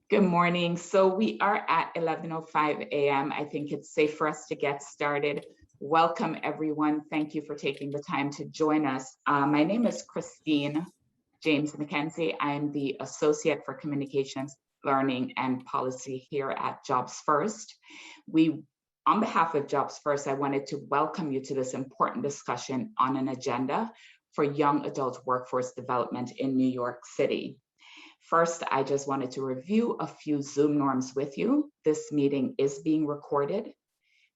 Good morning. So we are at 11:05 a.m. I think it's safe for us to get started. Welcome, everyone. Thank you for taking the time to join us. My name is Christine James McKenzie. I'm the Associate for Communications, Learning, and Policy here at Jobs First. On behalf of Jobs First, I wanted to welcome you to this important discussion on an agenda for young adult workforce development in New York City. First, I just wanted to review a few Zoom norms with you. This meeting is being recorded.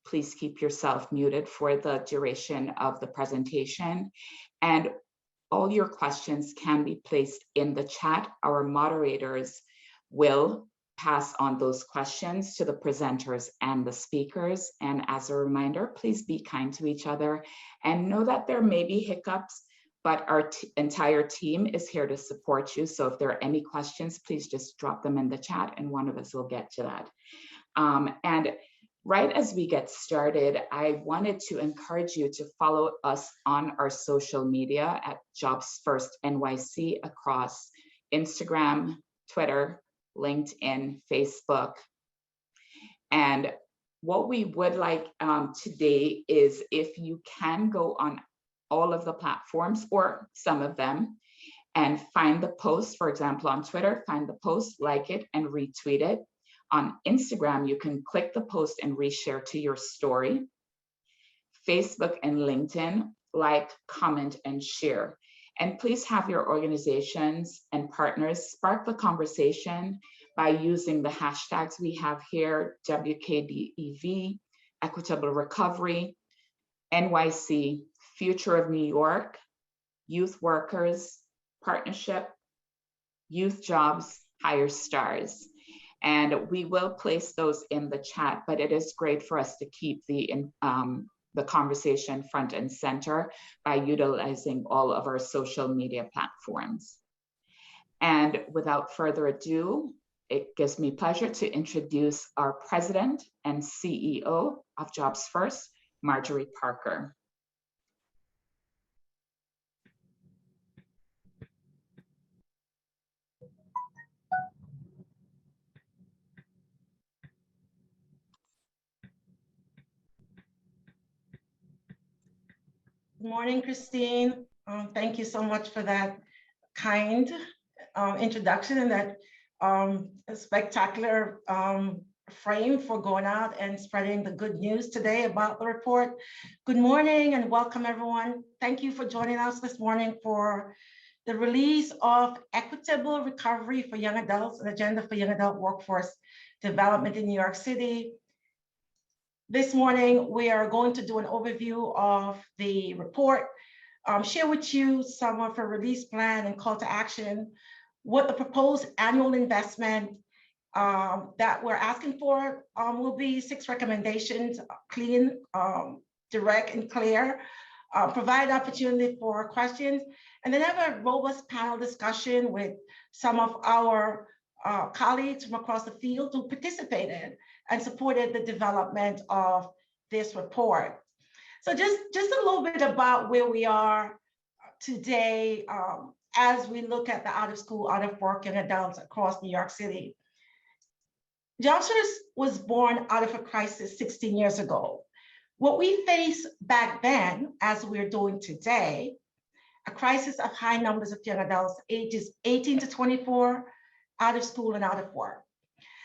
Please keep yourself muted for the duration of the presentation. And all your questions can be placed in the chat. Our moderators will pass on those questions to the presenters and the speakers. And as a reminder, please be kind to each other and know that there may be hiccups, but our entire team is here to support you. So if there are any questions, please just drop them in the chat and one of us will get to that. And right as we get started, I wanted to encourage you to follow us on our social media at Jobs First NYC across Instagram, Twitter, LinkedIn, Facebook. And what we would like today is if you can go on all of the platforms or some of them and find the post. For example, on Twitter, find the post, like it, and retweet it. On Instagram, you can click the post and reshare to your story. Facebook and LinkedIn, like, comment, and share. And please have your organizations and partners spark the conversation by using the hashtags we have here: WKDEV, Equitable Recovery, NYC, Future of New York, Youth Workers, Partnership, Youth Jobs, Higher Stars. And we will place those in the chat, but it is great for us to keep the conversation front and center by utilizing all of our social media platforms. And without further ado, it gives me pleasure to introduce our President and CEO of Jobs First, Marjorie Parker. Good morning, Christine. Thank you so much for that kind introduction and that spectacular frame for going out and spreading the good news today about the report. Good morning and welcome, everyone. Thank you for joining us this morning for the release of Equitable Recovery for Young Adults, an agenda for young adult workforce development in New York City. This morning, we are going to do an overview of the report, share with you some of our release plan and call to action, what the proposed annual investment that we're asking for will be 6 recommendations, clean, direct, and clear, provide opportunity for questions, and then have a robust panel discussion with some of our colleagues from across the field who participated and supported the development of this report. So just a little bit about where we are today as we look at the out of school, out of work young adults across New York City. Jobs First was born out of a crisis 16 years ago. What we faced back then, as we're doing today, a crisis of high numbers of young adults ages 18 to 24, out of school and out of work.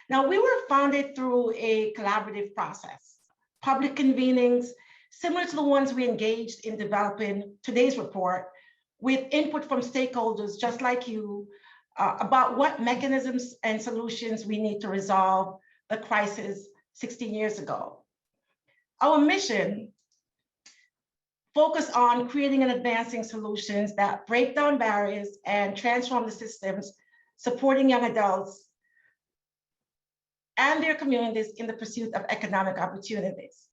Now, we were founded through a collaborative process, public convenings, similar to the ones we engaged in developing today's report, with input from stakeholders just like you about what mechanisms and solutions we need to resolve the crisis 16 years ago. Our mission focused on creating and advancing solutions that break down barriers and transform the systems supporting young adults and their communities in the pursuit of economic opportunities.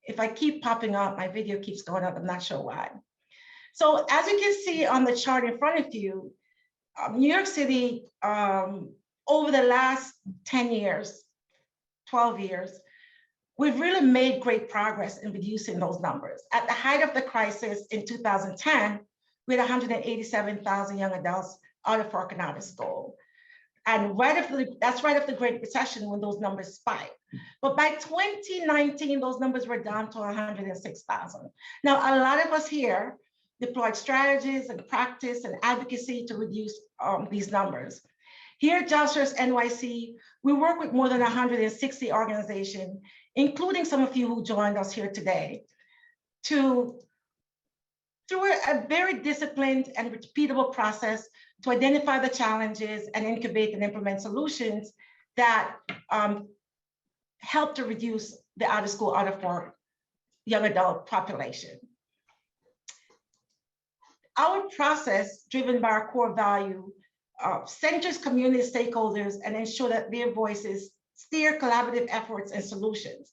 If I keep popping up, my video keeps going up, I'm not sure why. So as you can see on the chart in front of you, New York City, over the last 10 years, 12 years, we've really made great progress in reducing those numbers. At the height of the crisis in 2010, we had 187,000 young adults out of work and out of school. And that's right after the Great Recession when those numbers spiked. But by 2019, those numbers were down to 106,000. Now, a lot of us here deployed strategies and practice and advocacy to reduce these numbers. Here at Job Search NYC, we work with more than 160 organizations, including some of you who joined us here today, through a very disciplined and repeatable process to identify the challenges and incubate and implement solutions that help to reduce the out of school, out of work young adult population. Our process, driven by our core value, centers community stakeholders and ensure that their voices steer collaborative efforts and solutions,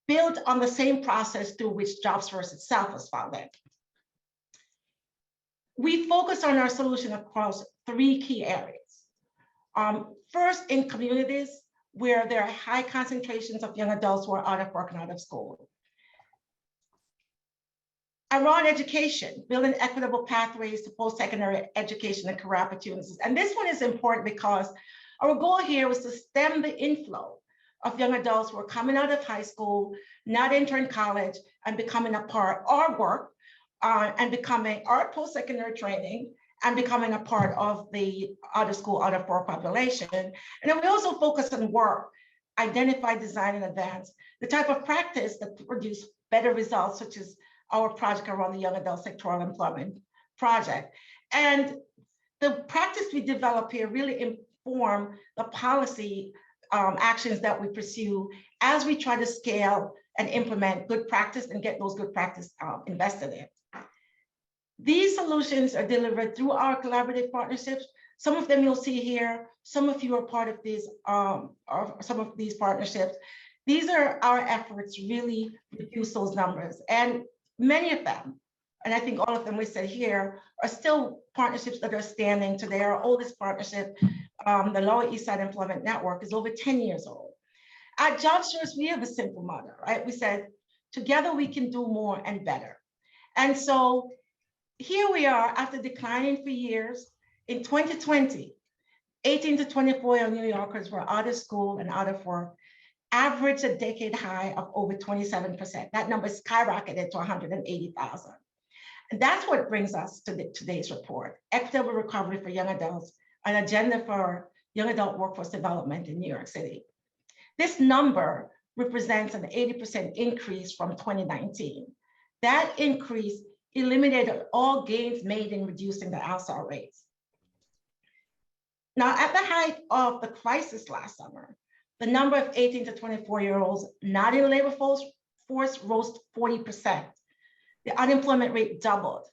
built on the same process through which JobsFirst itself was founded. We focus on our solution across 3 key areas. First, in communities where there are high concentrations of young adults who are out of work and out of school. Around education, building equitable pathways to post-secondary education and career opportunities. And this one is important because our goal here was to stem the inflow of young adults who are coming out of high school, not entering college, and becoming a part of our work, and becoming our post-secondary training, and becoming a part of the out of school, out of work population. And then we also focus on work, identify, design, and advance the type of practice that produce better results, such as our project around the Young Adult Sectoral Employment Project. And the practice we develop here really inform the policy actions that we pursue as we try to scale and implement good practice and get those good practice invested in. These solutions are delivered through our collaborative partnerships. Some of them you'll see here. Some of you are part of these, some of these partnerships. These are our efforts really reduce those numbers. And many of them, and I think all of them we said here, are still partnerships that are standing today. Our oldest partnership, the Lower East Side Employment Network, is over 10 years old. At JobsFirst, we have a simple motto, right? We said, together we can do more and better. And so here we are after declining for years. In 2020, 18 to 24 young New Yorkers were out of school and out of work, averaged a decade high of over 27%. That number skyrocketed to 180,000. And that's what brings us to today's report, Equitable Recovery for Young Adults, an agenda for young adult workforce development in New York City. This number represents an 80% increase from 2019. That increase eliminated all gains made in reducing the outside rates. Now, at the height of the crisis last summer, the number of 18 to 24-year-olds not in the labor force rose 40%. The unemployment rate doubled.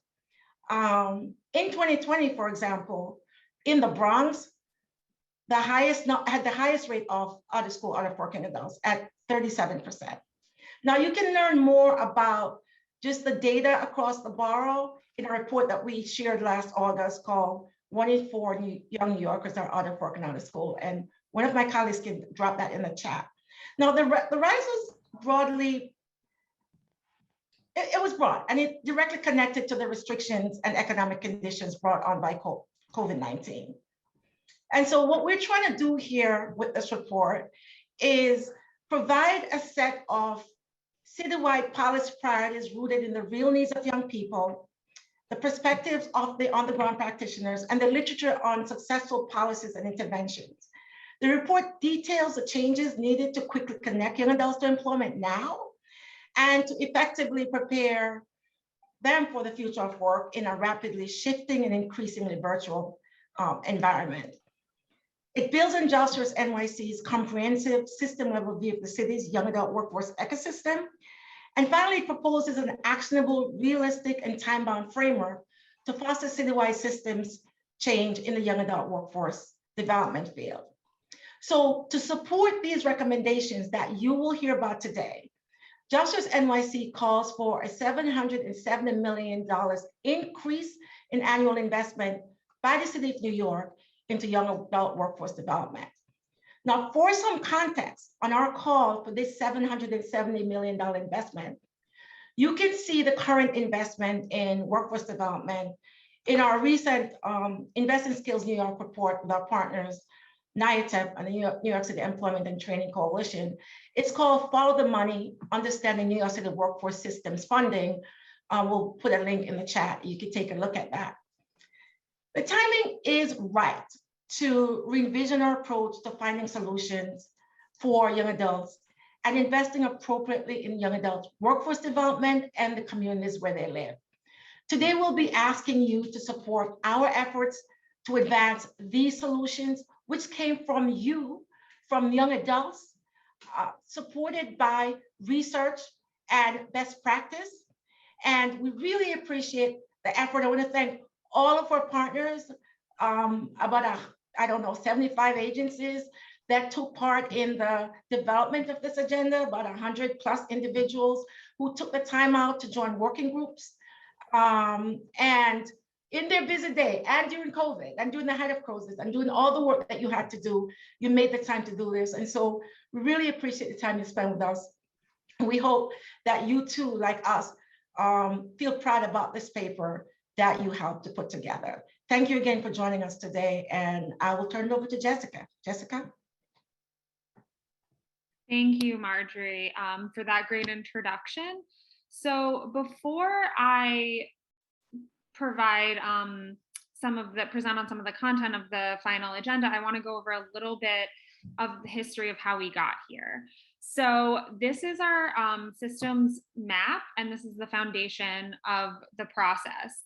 In 2020, for example, in the Bronx, had the highest rate of out of school, out of working adults at 37%. Now you can learn more about just the data across the borough in a report that we shared last August called 1 in 4 young New Yorkers are out of work and out of school. And one of my colleagues can drop that in the chat. Now the rise was broadly, it was broad, and it directly connected to the restrictions and economic conditions brought on by COVID-19. And so what we're trying to do here with this report is provide a set of citywide policy priorities rooted in the real needs of young people, the perspectives of the on-the-ground practitioners, and the literature on successful policies and interventions. The report details the changes needed to quickly connect young adults to employment now and to effectively prepare them for the future of work in a rapidly shifting and increasingly virtual environment. It builds on JobsFirst NYC's comprehensive system-level view of the city's young adult workforce ecosystem. And finally, it proposes an actionable, realistic, and time-bound framework to foster citywide systems change in the young adult workforce development field. So to support these recommendations that you will hear about today, JobsFirst NYC calls for a $770 million increase in annual investment by the City of New York into young adult workforce development. Now, for some context on our call for this $770 million investment, you can see the current investment in workforce development in our recent Invest in Skills New York report with our partners NYTEP and the New York City Employment and Training Coalition. It's called Follow the Money, Understanding New York City Workforce Systems Funding. We'll put a link in the chat. You can take a look at that. The timing is right to revision our approach to finding solutions for young adults and investing appropriately in young adult workforce development and the communities where they live. Today, we'll be asking you to support our efforts to advance these solutions, which came from you, from young adults, supported by research and best practice. And we really appreciate the effort. I want to thank all of our partners, about, 75 agencies that took part in the development of this agenda, about 100 plus individuals who took the time out to join working groups. And in their busy day and during COVID and during the height of COVID and doing all the work that you had to do, you made the time to do this. And so we really appreciate the time you spent with us. And we hope that you too, like us, feel proud about this paper that you helped to put together. Thank you again for joining us today. And I will turn it over to Jessica. Jessica? Thank you, Marjorie, for that great introduction. So before I provide present on some of the content of the final agenda, I want to go over a little bit of the history of how we got here. So this is our systems map, and this is the foundation of the process.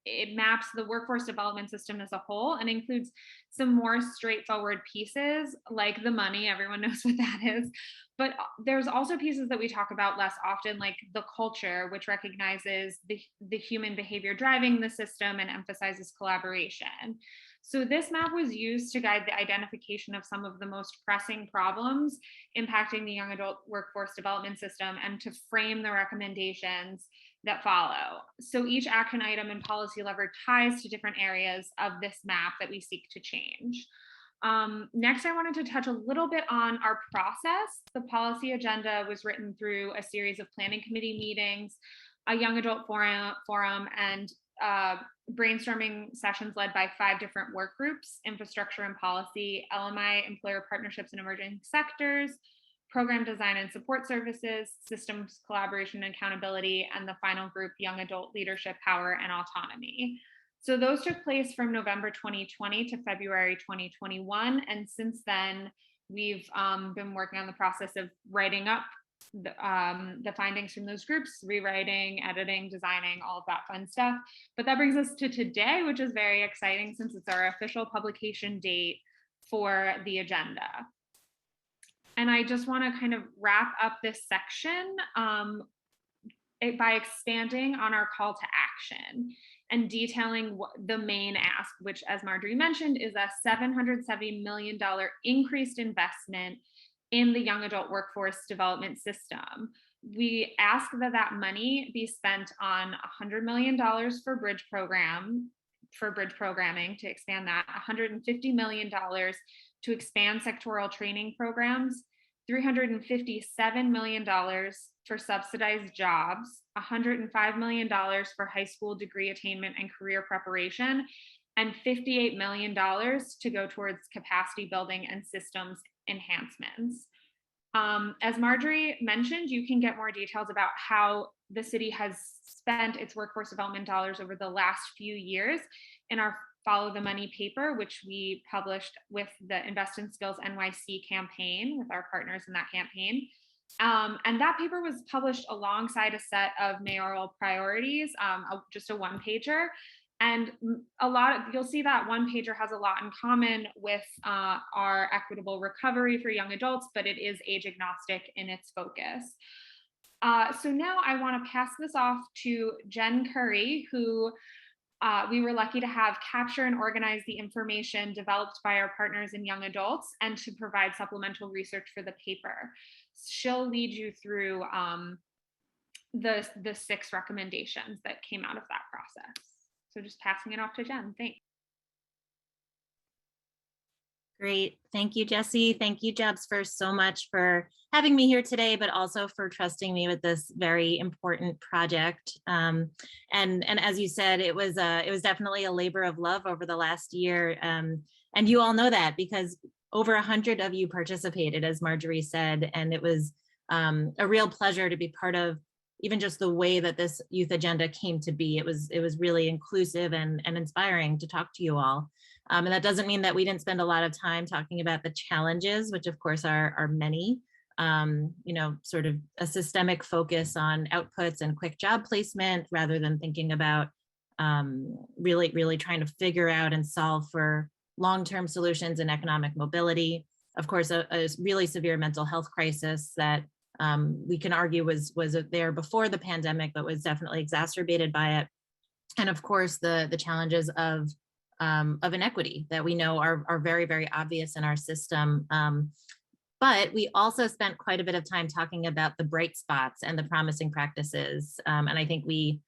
It maps the workforce development system as a whole and includes some more straightforward pieces like the money, everyone knows what that is. But there's also pieces that we talk about less often, like the culture, which recognizes the human behavior driving the system and emphasizes collaboration. So this map was used to guide the identification of some of the most pressing problems impacting the young adult workforce development system and to frame the recommendations that follow. So each action item and policy lever ties to different areas of this map that we seek to change. Next, I wanted to touch a little bit on our process. The policy agenda was written through a series of planning committee meetings, a young adult forum and brainstorming sessions led by 5 different work groups: infrastructure and policy, LMI, employer partnerships and emerging sectors, program design and support services, systems collaboration and accountability, and the final group, young adult leadership, power and autonomy. So those took place from November 2020 to February 2021. And since then, we've been working on the process of writing up the findings from those groups, rewriting, editing, designing, all of that fun stuff. But that brings us to today, which is very exciting since it's our official publication date for the agenda. And I just want to kind of wrap up this section by expanding on our call to action and detailing the main ask, which, as Marjorie mentioned, is a $770 million increased investment in the young adult workforce development system. We ask that that money be spent on $100 million for bridge programming to expand that, $150 million to expand sectoral training programs, $357 million for subsidized jobs, $105 million for high school degree attainment and career preparation, and $58 million to go towards capacity building and systems enhancements. As Marjorie mentioned, you can get more details about how the city has spent its workforce development dollars over the last few years in our Follow the Money paper, which we published with the Invest in Skills NYC campaign with our partners in that campaign. And that paper was published alongside a set of mayoral priorities, just a one-pager. And you'll see that one pager has a lot in common with our equitable recovery for young adults, but it is age agnostic in its focus. So now I want to pass this off to Jen Curry, who we were lucky to have capture and organize the information developed by our partners in young adults and to provide supplemental research for the paper. She'll lead you through the 6 recommendations that came out of that process. So just passing it off to Jen. Thanks. Great. Thank you, Jessie. Thank you, Jebs, for so much for having me here today, but also for trusting me with this very important project. And as you said, it was definitely a labor of love over the last year. And you all know that because over 100 of you participated, as Marjorie said, and it was a real pleasure to be part of even just the way that this youth agenda came to be. It was really inclusive and inspiring to talk to you all. And that doesn't mean that we didn't spend a lot of time talking about the challenges, which of course are many. You know, sort of a systemic focus on outputs and quick job placement rather than thinking about really trying to figure out and solve for long-term solutions in economic mobility. Of course, a really severe mental health crisis that we can argue was there before the pandemic, but was definitely exacerbated by it. And of course, the challenges of inequity that we know are very, very obvious in our system. But we also spent quite a bit of time talking about the bright spots and the promising practices. And I think we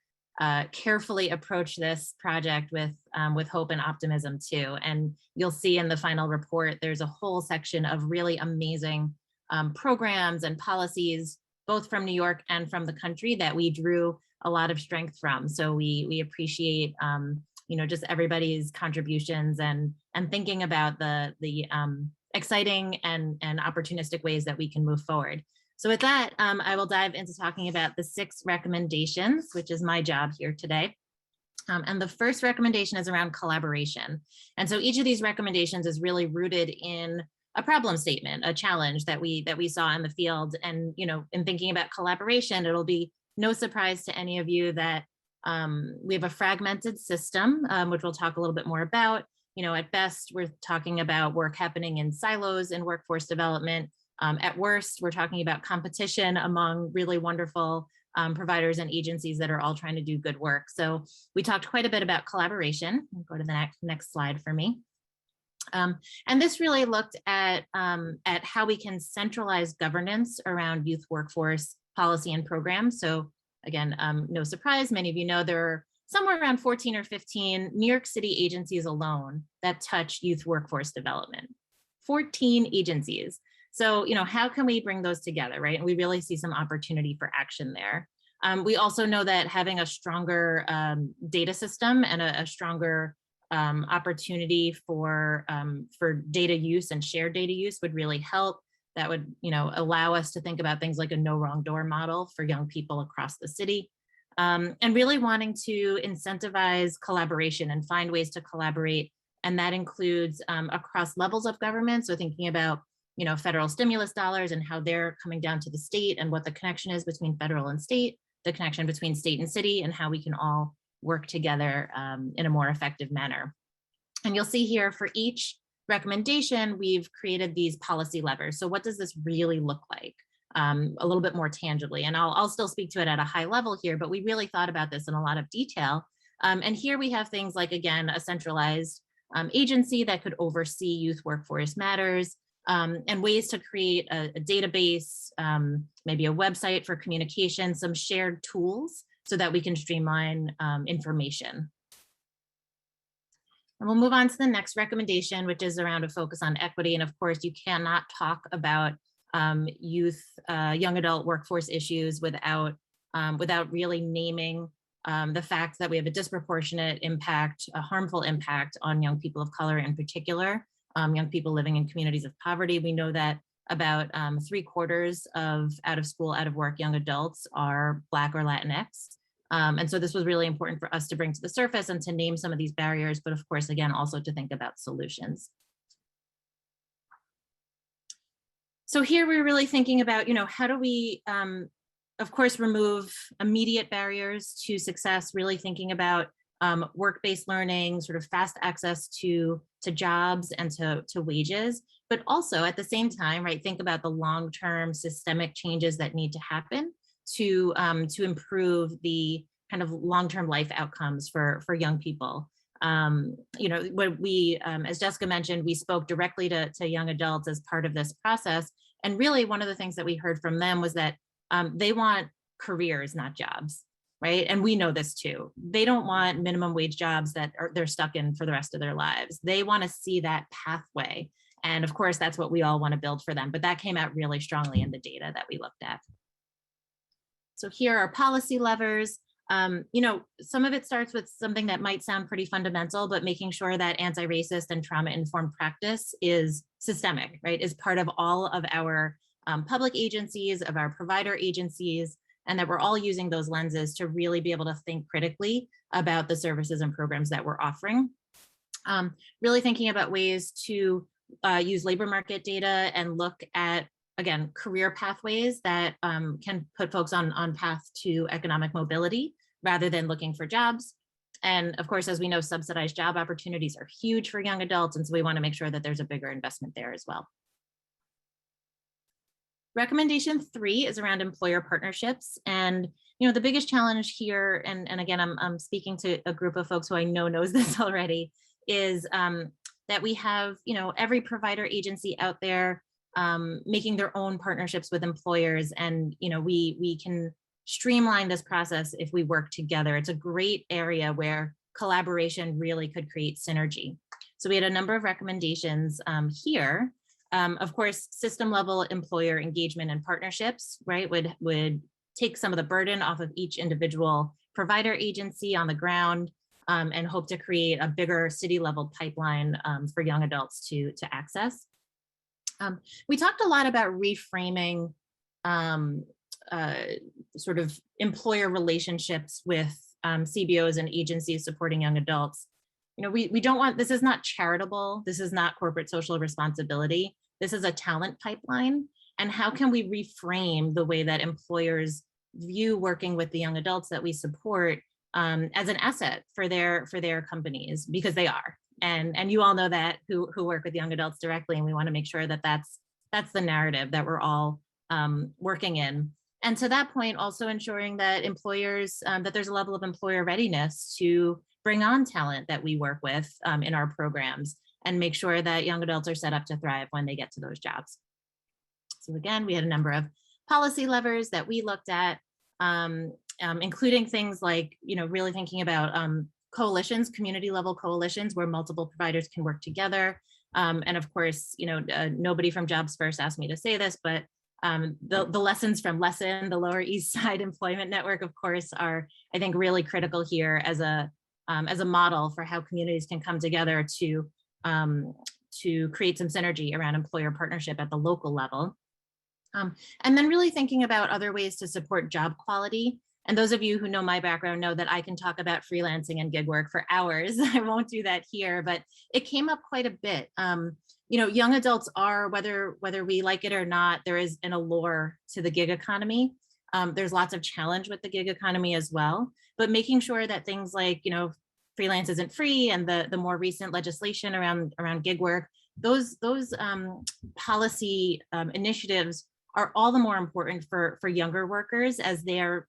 carefully approach this project with hope and optimism too. And you'll see in the final report, there's a whole section of really amazing programs and policies, both from New York and from the country, that we drew a lot of strength from. So we appreciate you know, just everybody's contributions and thinking about the exciting and opportunistic ways that we can move forward. So with that, I will dive into talking about the 6 recommendations, which is my job here today. And the first recommendation is around collaboration. And so each of these recommendations is really rooted in a problem statement, a challenge that we saw in the field. And, you know, in thinking about collaboration, it'll be no surprise to any of you that we have a fragmented system, which we'll talk a little bit more about. You know, at best, we're talking about work happening in silos in workforce development. At worst, we're talking about competition among really wonderful providers and agencies that are all trying to do good work. So we talked quite a bit about collaboration. Go to the next slide for me. And this really looked at how we can centralize governance around youth workforce policy and programs. So again, no surprise, many of you know there are somewhere around 14 or 15 New York City agencies alone that touch youth workforce development. 14 agencies. So, you know, how can we bring those together, right? And we really see some opportunity for action there. We also know that having a stronger data system and a stronger opportunity for data use and shared data use would really help. That would, you know, allow us to think about things like a no wrong door model for young people across the city. And really wanting to incentivize collaboration and find ways to collaborate. And that includes across levels of government. So thinking about, you know, federal stimulus dollars and how they're coming down to the state and what the connection is between federal and state, the connection between state and city, and how we can all work together in a more effective manner. And you'll see here for each recommendation, we've created these policy levers. So what does this really look like? A little bit more tangibly, and I'll still speak to it at a high level here, but we really thought about this in a lot of detail. And here we have things like, again, a centralized agency that could oversee youth workforce matters, and ways to create a database, maybe a website for communication, some shared tools so that we can streamline information. And we'll move on to the next recommendation, which is around a focus on equity. And of course, you cannot talk about youth, young adult workforce issues without really naming the fact that we have a disproportionate impact, a harmful impact on young people of color in particular, young people living in communities of poverty. We know that about 3/4 of out of school, out of work young adults are Black or Latinx. And so this was really important for us to bring to the surface and to name some of these barriers, but of course, again, also to think about solutions. So here we're really thinking about, you know, how do we, of course, remove immediate barriers to success, really thinking about work-based learning, sort of fast access to jobs and to wages, but also at the same time, right, think about the long-term systemic changes that need to happen to improve the kind of long-term life outcomes for young people. You know, when we, as Jessica mentioned, we spoke directly to young adults as part of this process. And really one of the things that we heard from them was that they want careers, not jobs, right? And we know this too. They don't want minimum wage jobs that they're stuck in for the rest of their lives. They want to see that pathway. And of course, that's what we all want to build for them. But that came out really strongly in the data that we looked at. So here are policy levers. Some of it starts with something that might sound pretty fundamental, but making sure that anti-racist and trauma-informed practice is systemic, right? Is part of all of our public agencies, of our provider agencies, and that we're all using those lenses to really be able to think critically about the services and programs that we're offering. Really thinking about ways to use labor market data and look at, again, career pathways that can put folks on path to economic mobility rather than looking for jobs. And of course, as we know, subsidized job opportunities are huge for young adults. And so we want to make sure that there's a bigger investment there as well. Recommendation 3 is around employer partnerships. And the biggest challenge here, and again, I'm speaking to a group of folks who I know knows this already, is that we have every provider agency out there making their own partnerships with employers, and we can streamline this process if we work together. It's a great area where collaboration really could create synergy. So we had a number of recommendations here. Of course, system level employer engagement and partnerships, right, would take some of the burden off of each individual provider agency on the ground, and hope to create a bigger city level pipeline for young adults to access. We talked a lot about reframing sort of employer relationships with CBOs and agencies supporting young adults. We don't want, this is not charitable, this is not corporate social responsibility, this is a talent pipeline. And how can we reframe the way that employers view working with the young adults that we support as an asset for their companies, because they are. And you all know that who work with young adults directly, and we want to make sure that that's the narrative that we're all working in. And to that point, also ensuring that employers, that there's a level of employer readiness to bring on talent that we work with in our programs, and make sure that young adults are set up to thrive when they get to those jobs. So again, we had a number of policy levers that we looked at, including things like, really thinking about coalitions, community level coalitions where multiple providers can work together. And of course, nobody from Jobs First asked me to say this, but the lessons from Lesson, the Lower East Side Employment Network, of course, are, I think, really critical here as a model for how communities can come together to create some synergy around employer partnership at the local level. And then really thinking about other ways to support job quality. And those of you who know my background know that I can talk about freelancing and gig work for hours. I won't do that here, but it came up quite a bit. Young adults are, whether we like it or not, there is an allure to the gig economy. There's lots of challenge with the gig economy as well, but making sure that things like, freelance isn't free, and the more recent legislation around gig work, those policy initiatives are all the more important for younger workers, as they're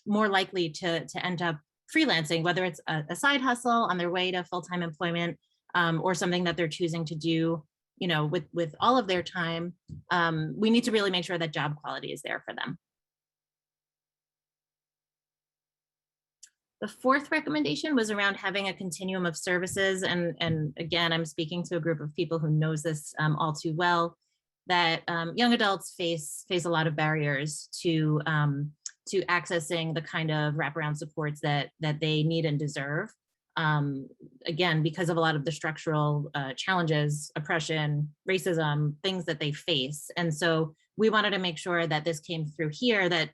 more likely to end up freelancing, whether it's a side hustle on their way to full-time employment, or something that they're choosing to do, with all of their time. We need to really make sure that job quality is there for them. The fourth recommendation was around having a continuum of services. And again, I'm speaking to a group of people who knows this all too well, that young adults face a lot of barriers to accessing the kind of wraparound supports that they need and deserve. Again, because of a lot of the structural challenges, oppression, racism, things that they face. And so we wanted to make sure that this came through here, that,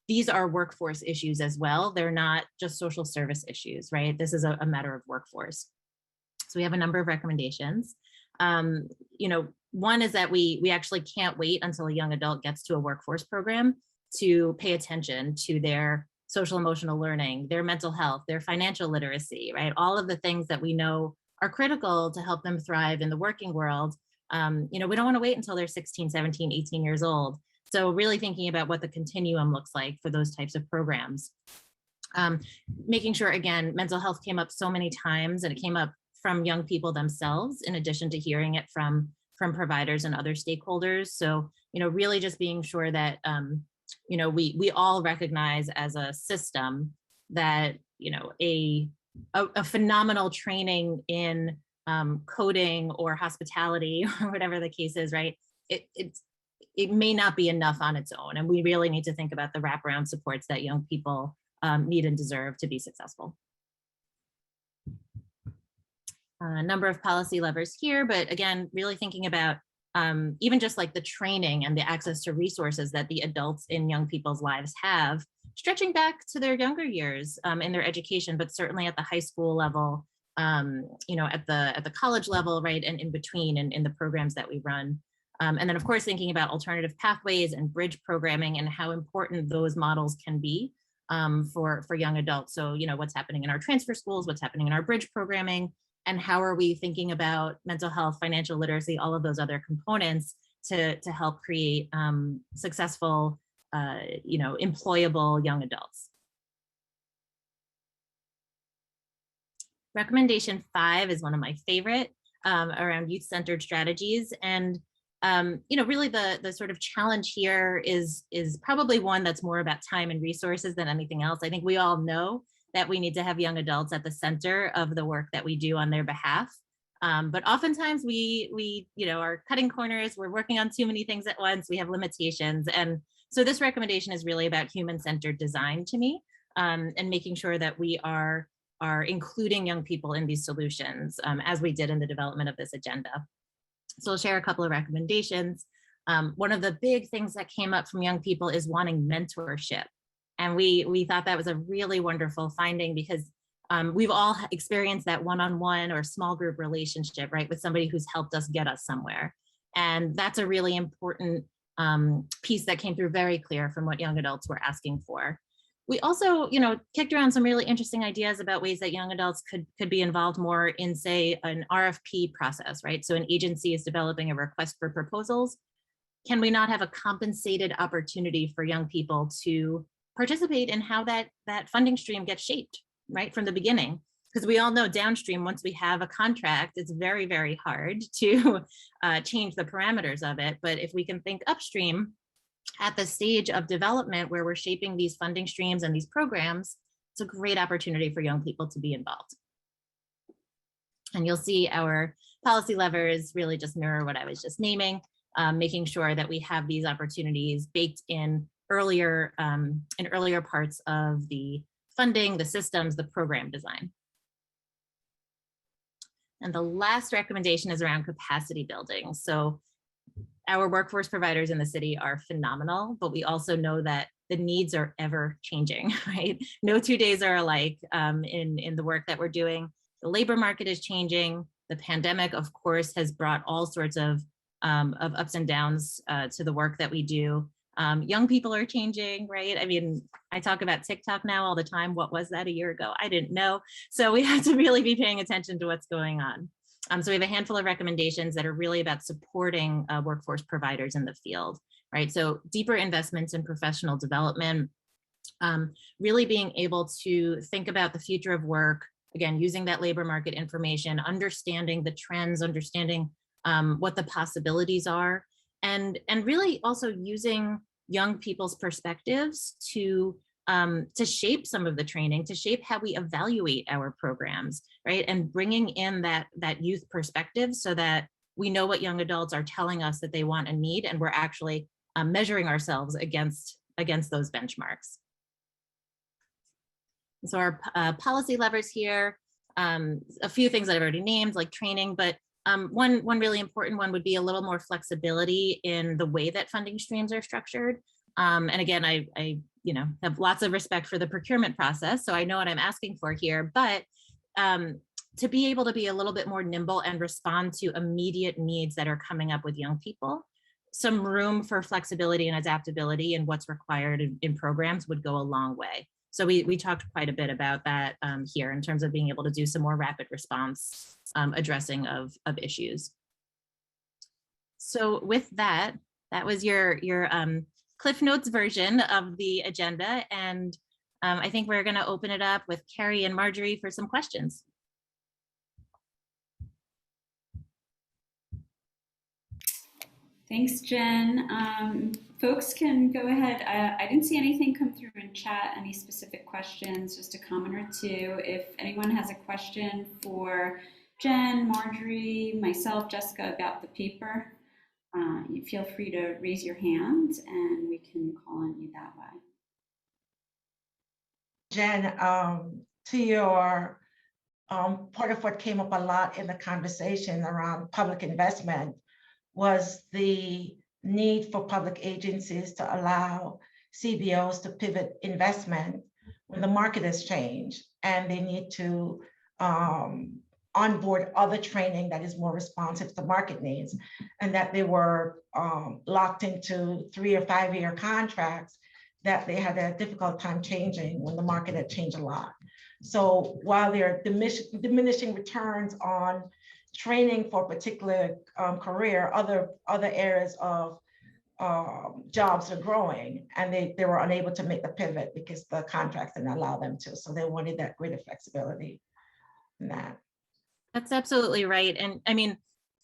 these are workforce issues as well. They're not just social service issues, right? This is a matter of workforce. So we have a number of recommendations. One is that we actually can't wait until a young adult gets to a workforce program to pay attention to their social emotional learning, their mental health, their financial literacy, right? All of the things that we know are critical to help them thrive in the working world. We don't want to wait until they're 16, 17, 18 years old. So really thinking about what the continuum looks like for those types of programs. Making sure, again, mental health came up so many times, and it came up from young people themselves, in addition to hearing it from providers and other stakeholders. So, really just being sure that, we all recognize as a system that, a phenomenal training in coding or hospitality or whatever the case is, right? It may not be enough on its own. And we really need to think about the wraparound supports that young people need and deserve to be successful. A number of policy levers here, but again, really thinking about even just like the training and the access to resources that the adults in young people's lives have, stretching back to their younger years in their education, but certainly at the high school level, you know, at the college level, right, and in between and in the programs that we run. And then of course, thinking about alternative pathways and bridge programming and how important those models can be for young adults. So, you know, what's happening in our transfer schools, what's happening in our bridge programming, and how are we thinking about mental health, financial literacy, all of those other components to help create successful, you know, employable young adults. Recommendation 5 is one of my favorite around youth-centered strategies. And, you know, really the sort of challenge here is probably one that's more about time and resources than anything else. I think we all know that we need to have young adults at the center of the work that we do on their behalf. But oftentimes we you know, are cutting corners, we're working on too many things at once, we have limitations. And so this recommendation is really about human-centered design to me, and making sure that we are including young people in these solutions, as we did in the development of this agenda. So I'll share a couple of recommendations. One of the big things that came up from young people is wanting mentorship. And we thought that was a really wonderful finding because we've all experienced that one-on-one or small group relationship, right, with somebody who's helped us get us somewhere. And that's a really important piece that came through very clear from what young adults were asking for. We also, you know, kicked around some really interesting ideas about ways that young adults could be involved more in, say, an RFP process, right? So an agency is developing a request for proposals. Can we not have a compensated opportunity for young people to participate in how that funding stream gets shaped, right, from the beginning? Because we all know downstream, once we have a contract, it's very, very hard to change the parameters of it. But if we can think upstream, at the stage of development where we're shaping these funding streams and these programs, it's a great opportunity for young people to be involved. And you'll see our policy levers really just mirror what I was just naming, making sure that we have these opportunities baked in earlier parts of the funding, the systems, the program design. And the last recommendation is around capacity building. So our workforce providers in the city are phenomenal, but we also know that the needs are ever changing, right? No 2 days are alike in the work that we're doing. The labor market is changing. The pandemic, of course, has brought all sorts of ups and downs to the work that we do. Young people are changing, right? I mean, I talk about TikTok now all the time. What was that a year ago? I didn't know. So we have to really be paying attention to what's going on. So we have a handful of recommendations that are really about supporting workforce providers in the field, right? So deeper investments in professional development, really being able to think about the future of work, again, using that labor market information, understanding the trends, understanding what the possibilities are, and really also using young people's perspectives to shape some of the training, to shape how we evaluate our programs, right? And bringing in that youth perspective so that we know what young adults are telling us that they want and need, and we're actually measuring ourselves against those benchmarks. So our policy levers here, a few things that I've already named, like training, but one really important one would be a little more flexibility in the way that funding streams are structured. And again, I have lots of respect for the procurement process, so I know what I'm asking for here, but to be able to be a little bit more nimble and respond to immediate needs that are coming up with young people, some room for flexibility and adaptability and what's required in programs would go a long way. So we talked quite a bit about that here in terms of being able to do some more rapid response addressing of issues. So with that was your Cliff Notes version of the agenda. And I think we're going to open it up with Carrie and Marjorie for some questions. Thanks, Jen. Folks can go ahead. I didn't see anything come through in chat, any specific questions, just a comment or two. If anyone has a question for Jen, Marjorie, myself, Jessica about the paper, you feel free to raise your hand and we can call on you that way. Jen, to your part of what came up a lot in the conversation around public investment was the need for public agencies to allow CBOs to pivot investment when the market has changed and they need to onboard other training that is more responsive to market needs, and that they were locked into 3 or 5 year contracts that they had a difficult time changing when the market had changed a lot. So while there are diminishing returns on training for a particular career, other areas of jobs are growing, and they were unable to make the pivot because the contracts didn't allow them to. So they wanted that greater flexibility in that. That's absolutely right. And I mean,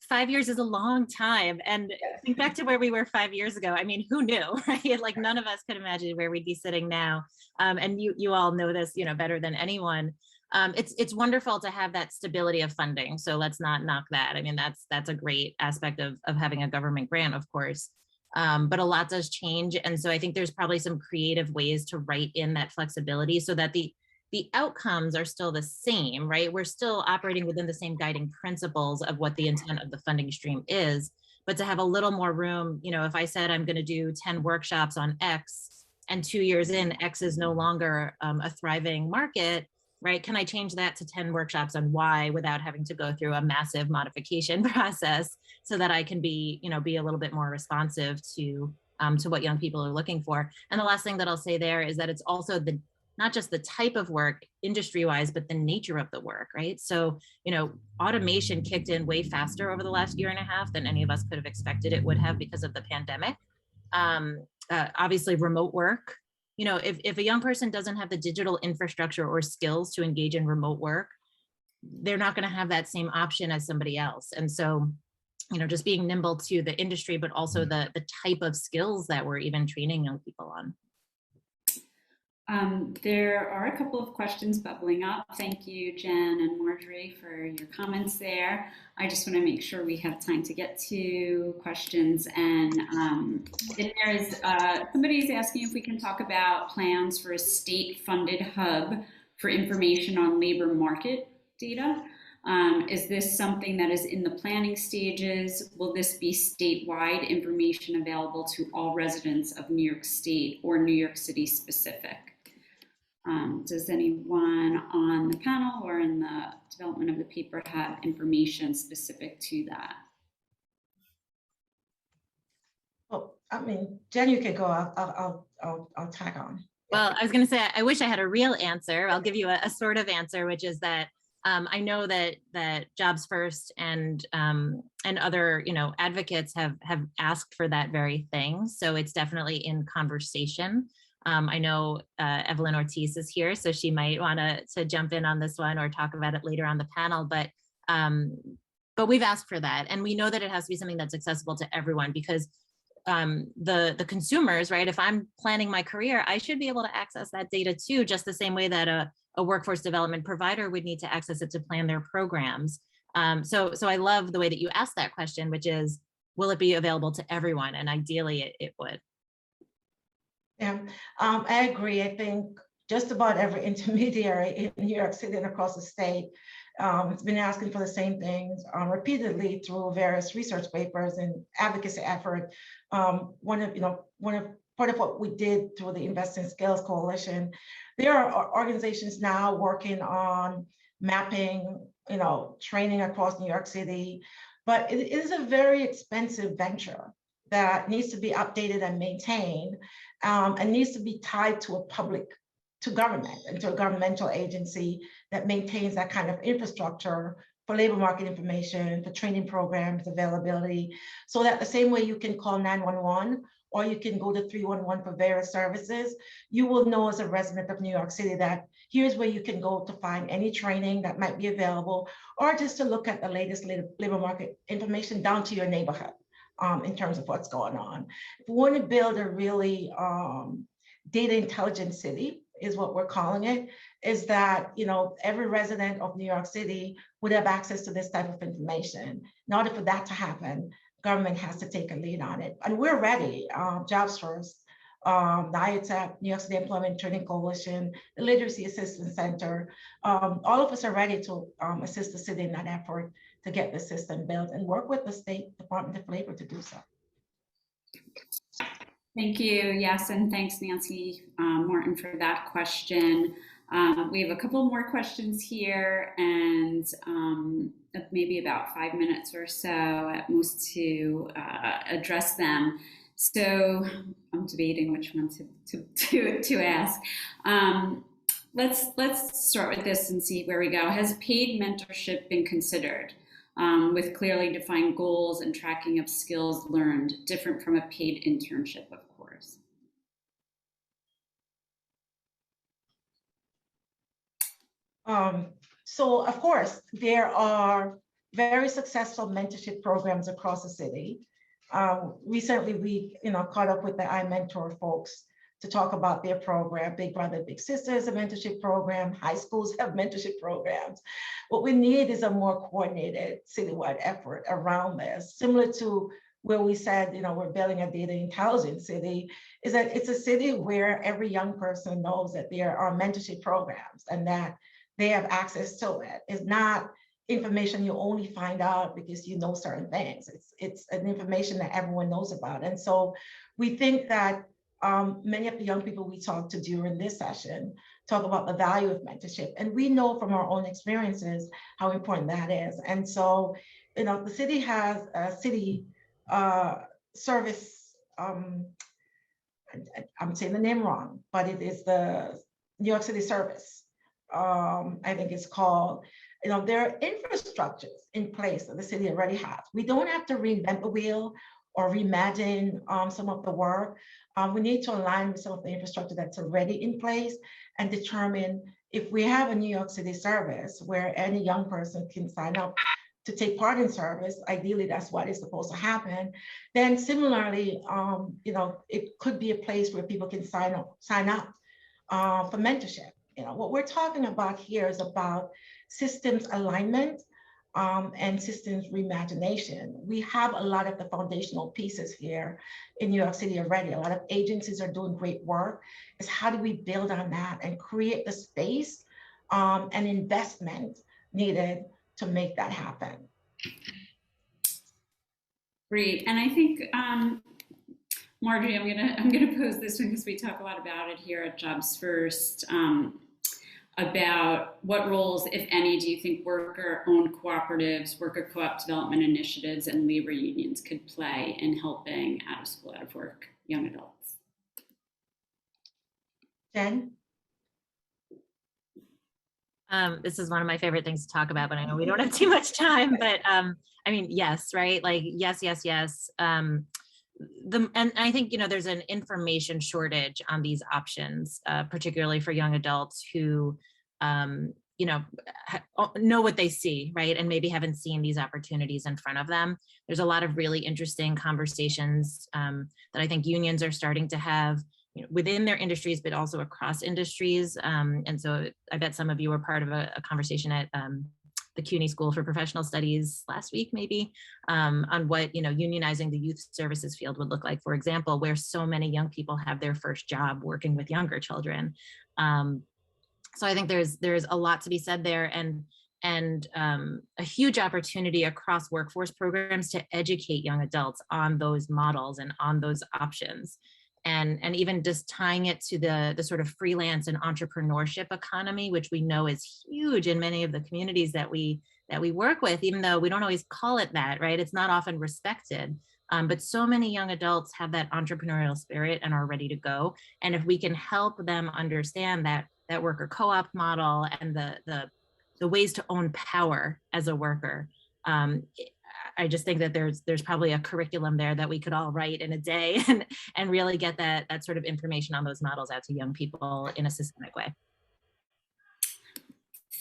5 years is a long time. And think back to where we were 5 years ago. I mean, who knew, right? Like none of us could imagine where we'd be sitting now. And you all know this, better than anyone. It's wonderful to have that stability of funding. So let's not knock that. I mean, that's a great aspect of having a government grant, of course. But a lot does change. And so I think there's probably some creative ways to write in that flexibility so that the outcomes are still the same, right? We're still operating within the same guiding principles of what the intent of the funding stream is, but to have a little more room, if I said I'm going to do 10 workshops on X and 2 years in, X is no longer a thriving market, right? Can I change that to 10 workshops on Y without having to go through a massive modification process so that I can be a little bit more responsive to what young people are looking for? And the last thing that I'll say there is that it's also not just the type of work industry-wise, but the nature of the work, right? So, automation kicked in way faster over the last year and a half than any of us could have expected it would have because of the pandemic. Obviously, remote work. If a young person doesn't have the digital infrastructure or skills to engage in remote work, they're not going to have that same option as somebody else. And so, just being nimble to the industry, but also the type of skills that we're even training young people on. There are a couple of questions bubbling up. Thank you, Jen and Marjorie, for your comments there. I just want to make sure we have time to get to questions. And somebody's asking if we can talk about plans for a state-funded hub for information on labor market data. Is this something that is in the planning stages? Will this be statewide information available to all residents of New York State or New York City specific? Does anyone on the panel or in the development of the paper have information specific to that? Well, I mean, Jen, you can go. I'll tag on. Well, I was going to say, I wish I had a real answer. I'll give you a sort of answer, which is that I know that Jobs First and other advocates have asked for that very thing. So it's definitely in conversation. I know Evelyn Ortiz is here, so she might want to jump in on this one or talk about it later on the panel. But we've asked for that, and we know that it has to be something that's accessible to everyone because the consumers, right? If I'm planning my career, I should be able to access that data too, just the same way that a workforce development provider would need to access it to plan their programs. So I love the way that you asked that question, which is, will it be available to everyone? And ideally, it would. Yeah, I agree. I think just about every intermediary in New York City and across the state has been asking for the same things repeatedly through various research papers and advocacy effort. Part of what we did through the Invest in Skills Coalition, there are organizations now working on mapping, training across New York City, but it is a very expensive venture that needs to be updated and maintained, and needs to be tied to government and to a governmental agency that maintains that kind of infrastructure for labor market information, for training programs, availability, so that the same way you can call 911 or you can go to 311 for various services, you will know as a resident of New York City that here's where you can go to find any training that might be available, or just to look at the latest labor market information down to your neighborhood. In terms of what's going on. If we want to build a really data intelligent city, is what we're calling it, is that every resident of New York City would have access to this type of information. In order for that to happen, government has to take a lead on it. And we're ready. Jobs First the IETAP, New York City Employment Training Coalition, the Literacy Assistance Center. All of us are ready to assist the city in that effort to get the system built and work with the State Department of Labor to do so. Thank you. Yes, and thanks, Nancy Martin, for that question. We have a couple more questions here, and maybe about 5 minutes or so at most to address them. So I'm debating which one to ask. Let's start with this and see where we go. Has paid mentorship been considered with clearly defined goals and tracking of skills learned, different from a paid internship, of course? So of course, there are very successful mentorship programs across the city. Recently, we caught up with the iMentor folks to talk about their program. Big Brother, Big Sister is a mentorship program. High schools have mentorship programs. What we need is a more coordinated citywide effort around this, similar to where we said, we're building a data intelligence city, is that it's a city where every young person knows that there are mentorship programs and that they have access to it. It's not information you only find out because you know certain things. It's an information that everyone knows about. And so we think that many of the young people we talked to during this session talk about the value of mentorship. And we know from our own experiences how important that is. And so, the city has a city service, I'm saying the name wrong, but it is the New York City Service. I think it's called, there are infrastructures in place that the city already has. We don't have to reinvent the wheel or reimagine some of the work. We need to align with some of the infrastructure that's already in place and determine if we have a New York City service where any young person can sign up to take part in service. Ideally, that's what is supposed to happen. Then similarly, it could be a place where people can sign up for mentorship. What we're talking about here is about systems alignment and systems reimagination. We have a lot of the foundational pieces here in New York City already. A lot of agencies are doing great work. It's how do we build on that and create the space and investment needed to make that happen. Great, and I think Marjorie, I'm gonna pose this one because we talk a lot about it here at Jobs First. About what roles, if any, do you think worker-owned cooperatives, worker co-op development initiatives, and labor unions could play in helping out of school, out of work young adults? Jen? This is one of my favorite things to talk about, but I know we don't have too much time. But I mean, yes, right? Like yes. And I think there's an information shortage on these options, particularly for young adults who know what they see, right? And maybe haven't seen these opportunities in front of them. There's a lot of really interesting conversations that I think unions are starting to have within their industries, but also across industries. And so I bet some of you were part of a conversation at the CUNY School for Professional Studies last week, maybe, on what unionizing the youth services field would look like, for example, where so many young people have their first job working with younger children. So I think there's a lot to be said there, and a huge opportunity across workforce programs to educate young adults on those models and on those options. And even just tying it to the sort of freelance and entrepreneurship economy, which we know is huge in many of the communities that we work with, even though we don't always call it that, right? It's not often respected. But so many young adults have that entrepreneurial spirit and are ready to go. And if we can help them understand that worker co-op model and the ways to own power as a worker, I just think that there's probably a curriculum there that we could all write in a day and really get that sort of information on those models out to young people in a systemic way.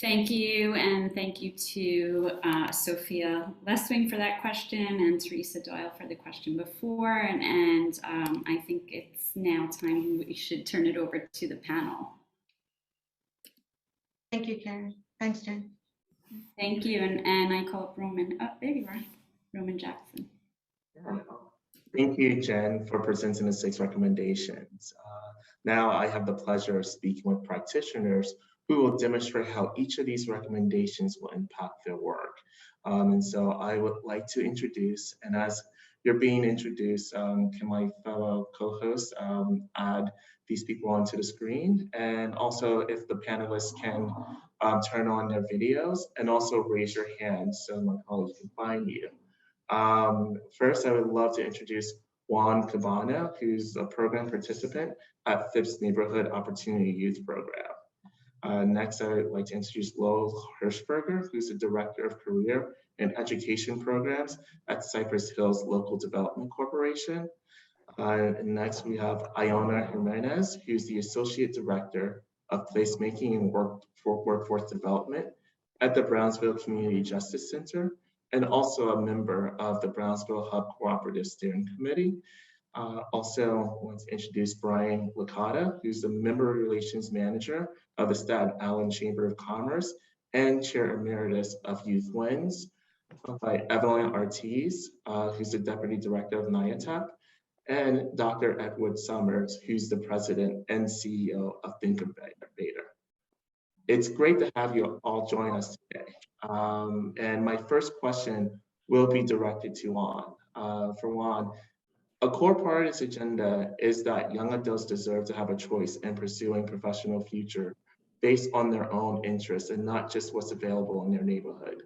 Thank you, and thank you to Sophia Lesswing for that question and Teresa Doyle for the question before. And I think it's now time we should turn it over to the panel. Thank you, Karen. Thanks, Jen. Thank you, and I call up Roman. Oh, there you are, Roman Jackson. Thank you, Jen, for presenting the 6 recommendations. Now I have the pleasure of speaking with practitioners who will demonstrate how each of these recommendations will impact their work. And so I would like to introduce, and as you're being introduced, can my fellow co-hosts add these people onto the screen? And also if the panelists can turn on their videos and also raise your hand so my colleagues can find you. First, I would love to introduce Juan Cabana, who's a program participant at Phipps Neighborhood Opportunity Youth Program. Next, I would like to introduce Lowell Hirschberger, who's the Director of Career and Education Programs at Cypress Hills Local Development Corporation. And next, we have Iona Jimenez, who's the Associate Director of Placemaking and Workforce Development at the Brownsville Community Justice Center, and also a member of the Brownsville Hub Cooperative Steering Committee. Also want to introduce Brian Licata, who's the Member Relations Manager of the Staten Island Chamber of Commerce and Chair Emeritus of Youth Wins, by Evelyn Ortiz, who's the Deputy Director of NIATEP, and Dr. Edward Summers, who's the President and CEO of Think Innovator. It's great to have you all join us today. And my first question will be directed to Juan. For Juan, a core part of this agenda is that young adults deserve to have a choice in pursuing professional future based on their own interests and not just what's available in their neighborhood.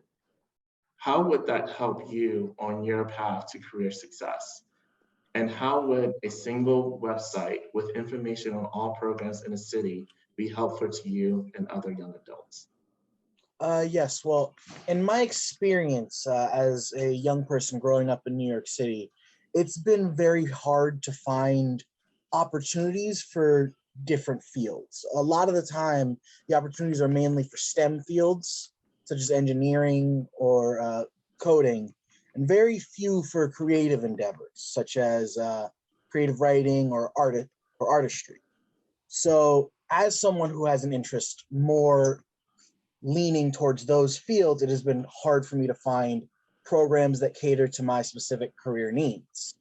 How would that help you on your path to career success? And how would a single website with information on all programs in the city be helpful to you and other young adults? Yes, well, in my experience as a young person growing up in New York City, it's been very hard to find opportunities for different fields. A lot of the time, the opportunities are mainly for STEM fields, such as engineering or coding, and very few for creative endeavors, such as creative writing or artistry. So as someone who has an interest more leaning towards those fields, it has been hard for me to find programs that cater to my specific career needs.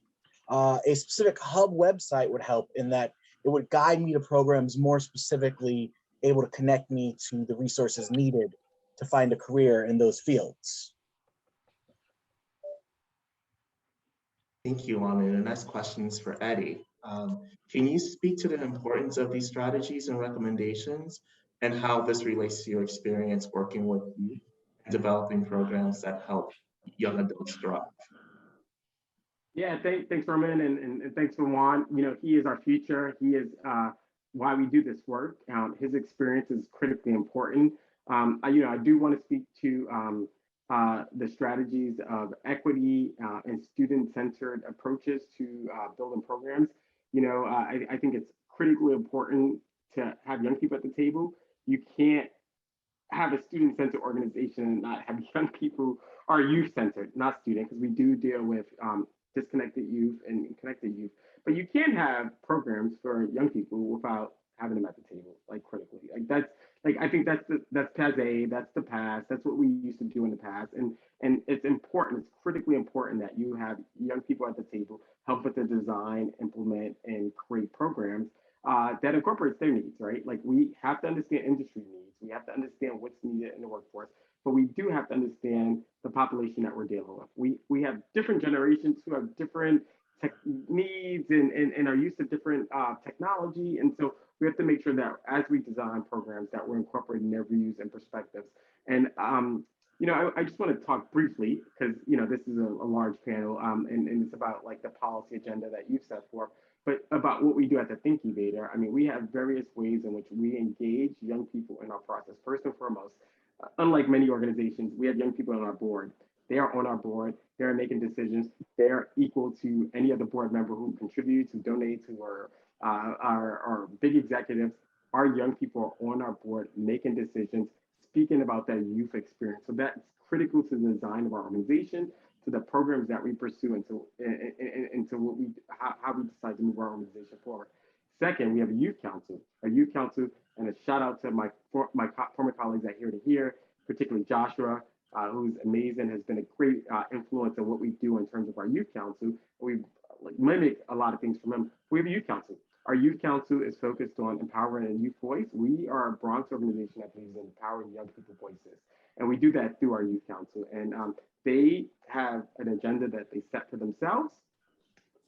A specific hub website would help in that it would guide me to programs more specifically able to connect me to the resources needed to find a career in those fields. Thank you, Juan. And the next question is for Eddie. Can you speak to the importance of these strategies and recommendations and how this relates to your experience working with youth and developing programs that help young adults thrive? Yeah, thanks, Roman, and thanks for Juan. You know, he is our future. He is why we do this work. His experience is critically important. I do want to speak to the strategies of equity and student-centered approaches to building programs. You know, I think it's critically important to have young people at the table. You can't have a student-centered organization and not have young people who are youth-centered, not student, because we do deal with disconnected youth and connected youth. But you can't have programs for young people without having them at the table, like critically. I think that's passé, that's the past, that's what we used to do in the past. And it's important, it's critically important that you have young people at the table, help with the design, implement, and create programs that incorporates their needs, right? Like we have to understand industry needs, we have to understand what's needed in the workforce, but we do have to understand the population that we're dealing with. We have different generations who have different tech needs and are used to different technology. And so we have to make sure that as we design programs that we're incorporating their views and perspectives. And, I just want to talk briefly because, this is a large panel and it's about like the policy agenda that you've set forth, but about what we do at the Think Innovator. I mean, we have various ways in which we engage young people in our process. First and foremost, unlike many organizations, we have young people on our board. They are on our board. They're making decisions. They're equal to any other board member who contributes, who donates, who are big executives. Our young people are on our board making decisions, speaking about their youth experience. So that's critical to the design of our organization, to the programs that we pursue, and to how we decide to move our organization forward. Second, we have a youth council, and a shout out to my former colleagues at Here to Hear, particularly Joshua, who's amazing, has been a great influence on what we do in terms of our youth council. like mimic a lot of things from them. We have a youth council. Our youth council is focused on empowering a youth voice. We are a Bronx organization that believes in empowering young people voices. And we do that through our youth council. And they have an agenda that they set for themselves,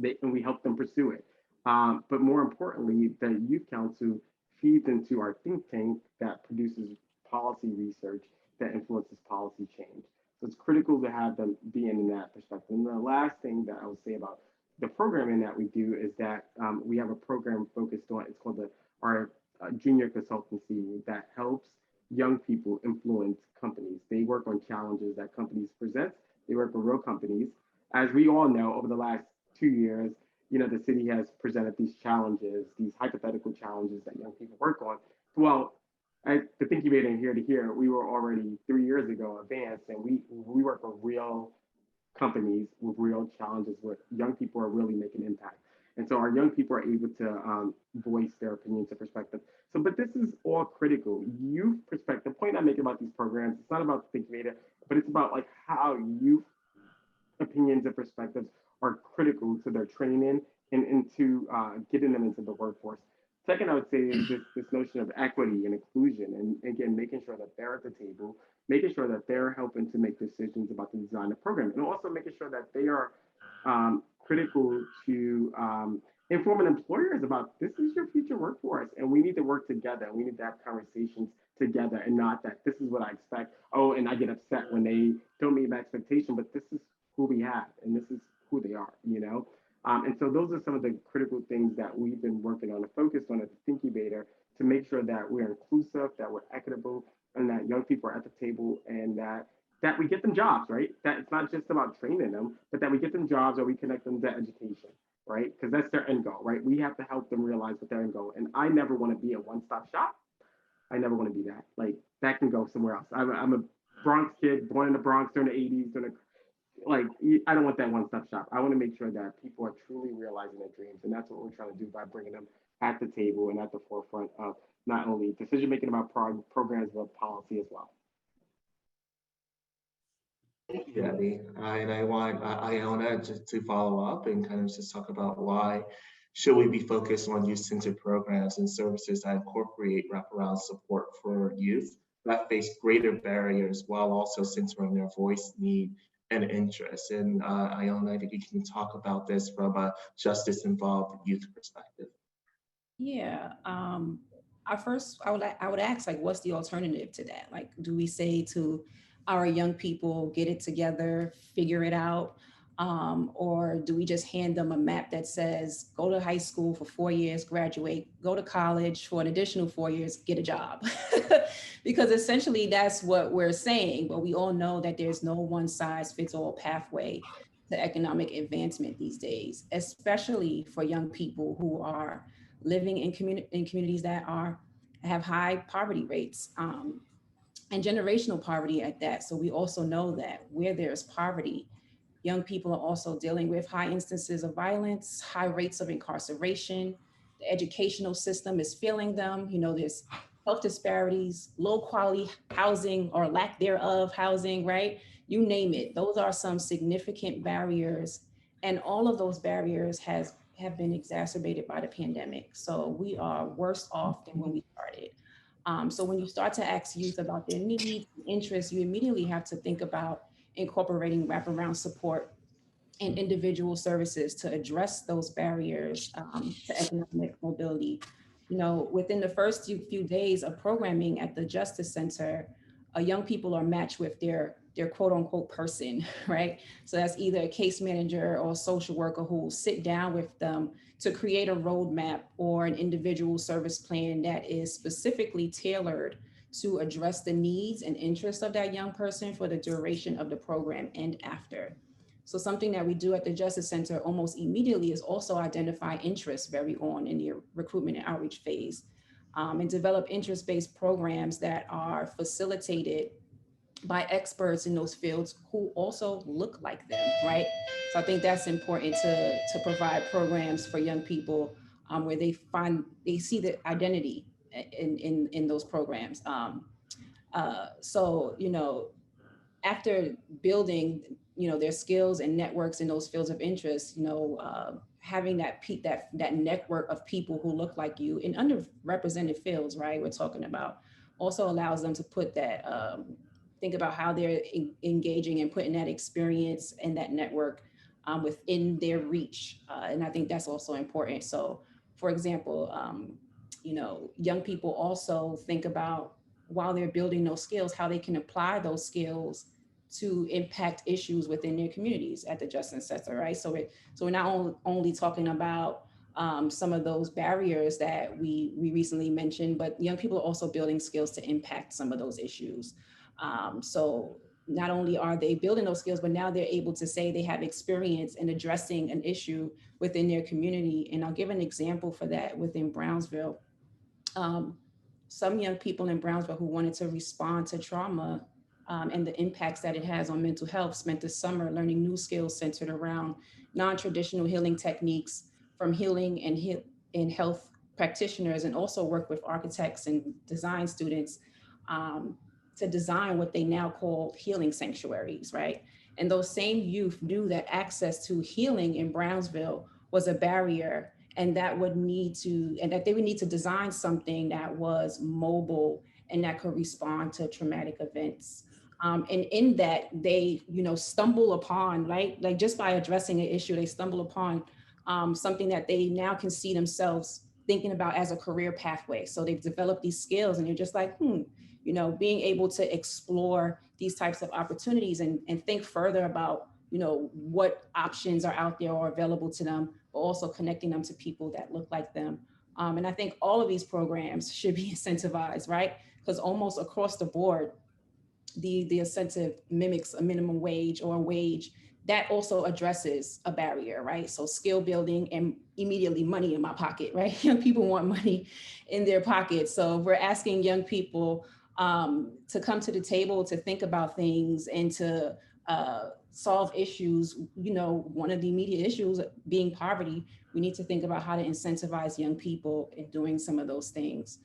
and we help them pursue it. But more importantly, the youth council feeds into our think tank that produces policy research that influences policy change. So it's critical to have them be in that perspective. And the last thing that I would say about the programming that we do is that we have a program focused on, it's called our junior consultancy that helps young people influence companies. They work on challenges that companies present. They work with real companies. As we all know, over the last 2 years, the city has presented these challenges, these hypothetical challenges that young people work on. Well, at the Thinkubator and Here to Here, we were already 3 years ago advanced, and we work with real companies with real challenges where young people are really making impact. And so our young people are able to voice their opinions and perspective. So, but this is all critical. Youth perspective, the point I make about these programs, it's not about the Thinkubator, but it's about like how youth opinions and perspectives are critical to their training and into getting them into the workforce. Second, I would say is this notion of equity and inclusion, and again, making sure that they're at the table, making sure that they're helping to make decisions about the design of the program, and also making sure that they are critical to informing employers about this is your future workforce, and we need to work together. We need to have conversations together, and not that this is what I expect. Oh, and I get upset when they don't meet my expectation, but this is who we have, and this is who they are, And so those are some of the critical things that we've been working on and focused on at the Thinkubator to make sure that we're inclusive, that we're equitable, and that young people are at the table, and that we get them jobs, right? That it's not just about training them, but that we get them jobs or we connect them to education, right? Because that's their end goal, right? We have to help them realize what their end goal. And I never want to be a one-stop shop. I never want to be that. Like, that can go somewhere else. I'm a Bronx kid, born in the Bronx during the 80s, I don't want that one-stop shop. I want to make sure that people are truly realizing their dreams. And that's what we're trying to do by bringing them at the table and at the forefront of not only decision-making about programs, but policy as well. Thank you, Debbie. And I want Iona just to follow up and kind of just talk about why should we be focused on youth-centered programs and services that incorporate wraparound support for youth that face greater barriers while also centering their voice, need, and interest. And Iona, I think you can talk about this from a justice-involved youth perspective. Yeah. I would ask, like, what's the alternative to that? Like, do we say to our young people, get it together, figure it out? Or do we just hand them a map that says, go to high school for 4 years, graduate, go to college for an additional 4 years, get a job? Because essentially that's what we're saying, but we all know that there's no one size fits all pathway to economic advancement these days, especially for young people who are living in communities that have high poverty rates, and generational poverty at that. So we also know that where there's poverty, young people are also dealing with high instances of violence, high rates of incarceration. The educational system is failing them. There's health disparities, low quality housing or lack thereof housing, right? You name it. Those are some significant barriers. And all of those barriers have been exacerbated by the pandemic. So we are worse off than when we started. So when you start to ask youth about their needs and interests, you immediately have to think about incorporating wraparound support and individual services to address those barriers to economic mobility. Within the first few days of programming at the Justice Center, young people are matched with their quote unquote person, right? So that's either a case manager or a social worker who will sit down with them to create a roadmap or an individual service plan that is specifically tailored to address the needs and interests of that young person for the duration of the program and after. So something that we do at the Justice Center almost immediately is also identify interests very on in the recruitment and outreach phase, and develop interest-based programs that are facilitated by experts in those fields who also look like them, right? So I think that's important to provide programs for young people where they see the identity in those programs. So, after building their skills and networks in those fields of interest, having that network of people who look like you in underrepresented fields, right? We're talking about also allows them to put that, think about how they're engaging and putting that experience and that network within their reach. And I think that's also important. So for example, young people also think about, while they're building those skills, how they can apply those skills to impact issues within their communities at the Justice Center, right? So we're not only talking about some of those barriers that we recently mentioned, but young people are also building skills to impact some of those issues. So not only are they building those skills, but now they're able to say they have experience in addressing an issue within their community. And I'll give an example for that within Brownsville. Some young people in Brownsville who wanted to respond to trauma and the impacts that it has on mental health spent the summer learning new skills centered around non-traditional healing techniques from healing and health practitioners, and also work with architects and design students to design what they now call healing sanctuaries, right? And those same youth knew that access to healing in Brownsville was a barrier, and that they would need to design something that was mobile and that could respond to traumatic events. And in that, they, stumble upon, right? Like just by addressing an issue, they stumble upon something that they now can see themselves thinking about as a career pathway. So they've developed these skills, and you're just like, being able to explore these types of opportunities and think further about, what options are out there or available to them, but also connecting them to people that look like them. And I think all of these programs should be incentivized, right? Because almost across the board, the incentive mimics a minimum wage or a wage that also addresses a barrier, right? So skill building and immediately money in my pocket, right? Young people want money in their pockets. So we're asking young people to come to the table, to think about things and to solve issues. One of the immediate issues being poverty. We need to think about how to incentivize young people in doing some of those things.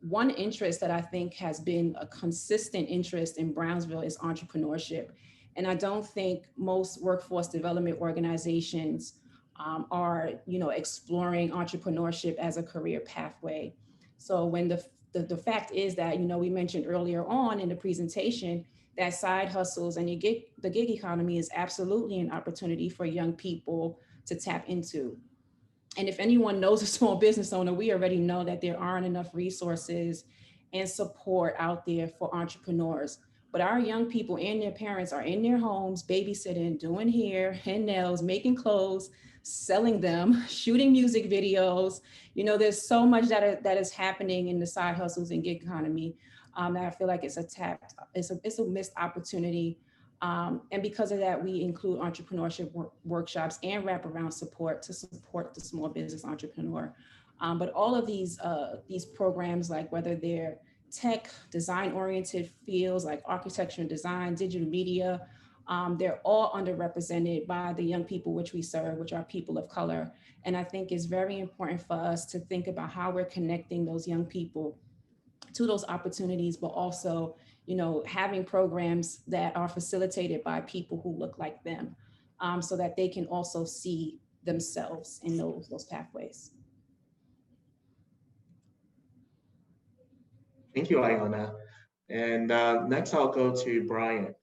One interest that I think has been a consistent interest in Brownsville is entrepreneurship. And I don't think most workforce development organizations are, exploring entrepreneurship as a career pathway. So when the fact is that, we mentioned earlier on in the presentation that side hustles and the gig economy is absolutely an opportunity for young people to tap into. And if anyone knows a small business owner, we already know that there aren't enough resources and support out there for entrepreneurs. But our young people and their parents are in their homes, babysitting, doing hair and nails, making clothes, selling them, shooting music videos. There's so much that is happening in the side hustles and gig economy that I feel like it's a missed opportunity. And because of that, we include entrepreneurship workshops and wraparound support to support the small business entrepreneur. But all of these programs, like whether they're tech, design-oriented fields like architecture and design, digital media, they're all underrepresented by the young people which we serve, which are people of color. And I think it's very important for us to think about how we're connecting those young people to those opportunities, but also, having programs that are facilitated by people who look like them, so that they can also see themselves in those pathways. Thank you, Iona. And next I'll go to Brian.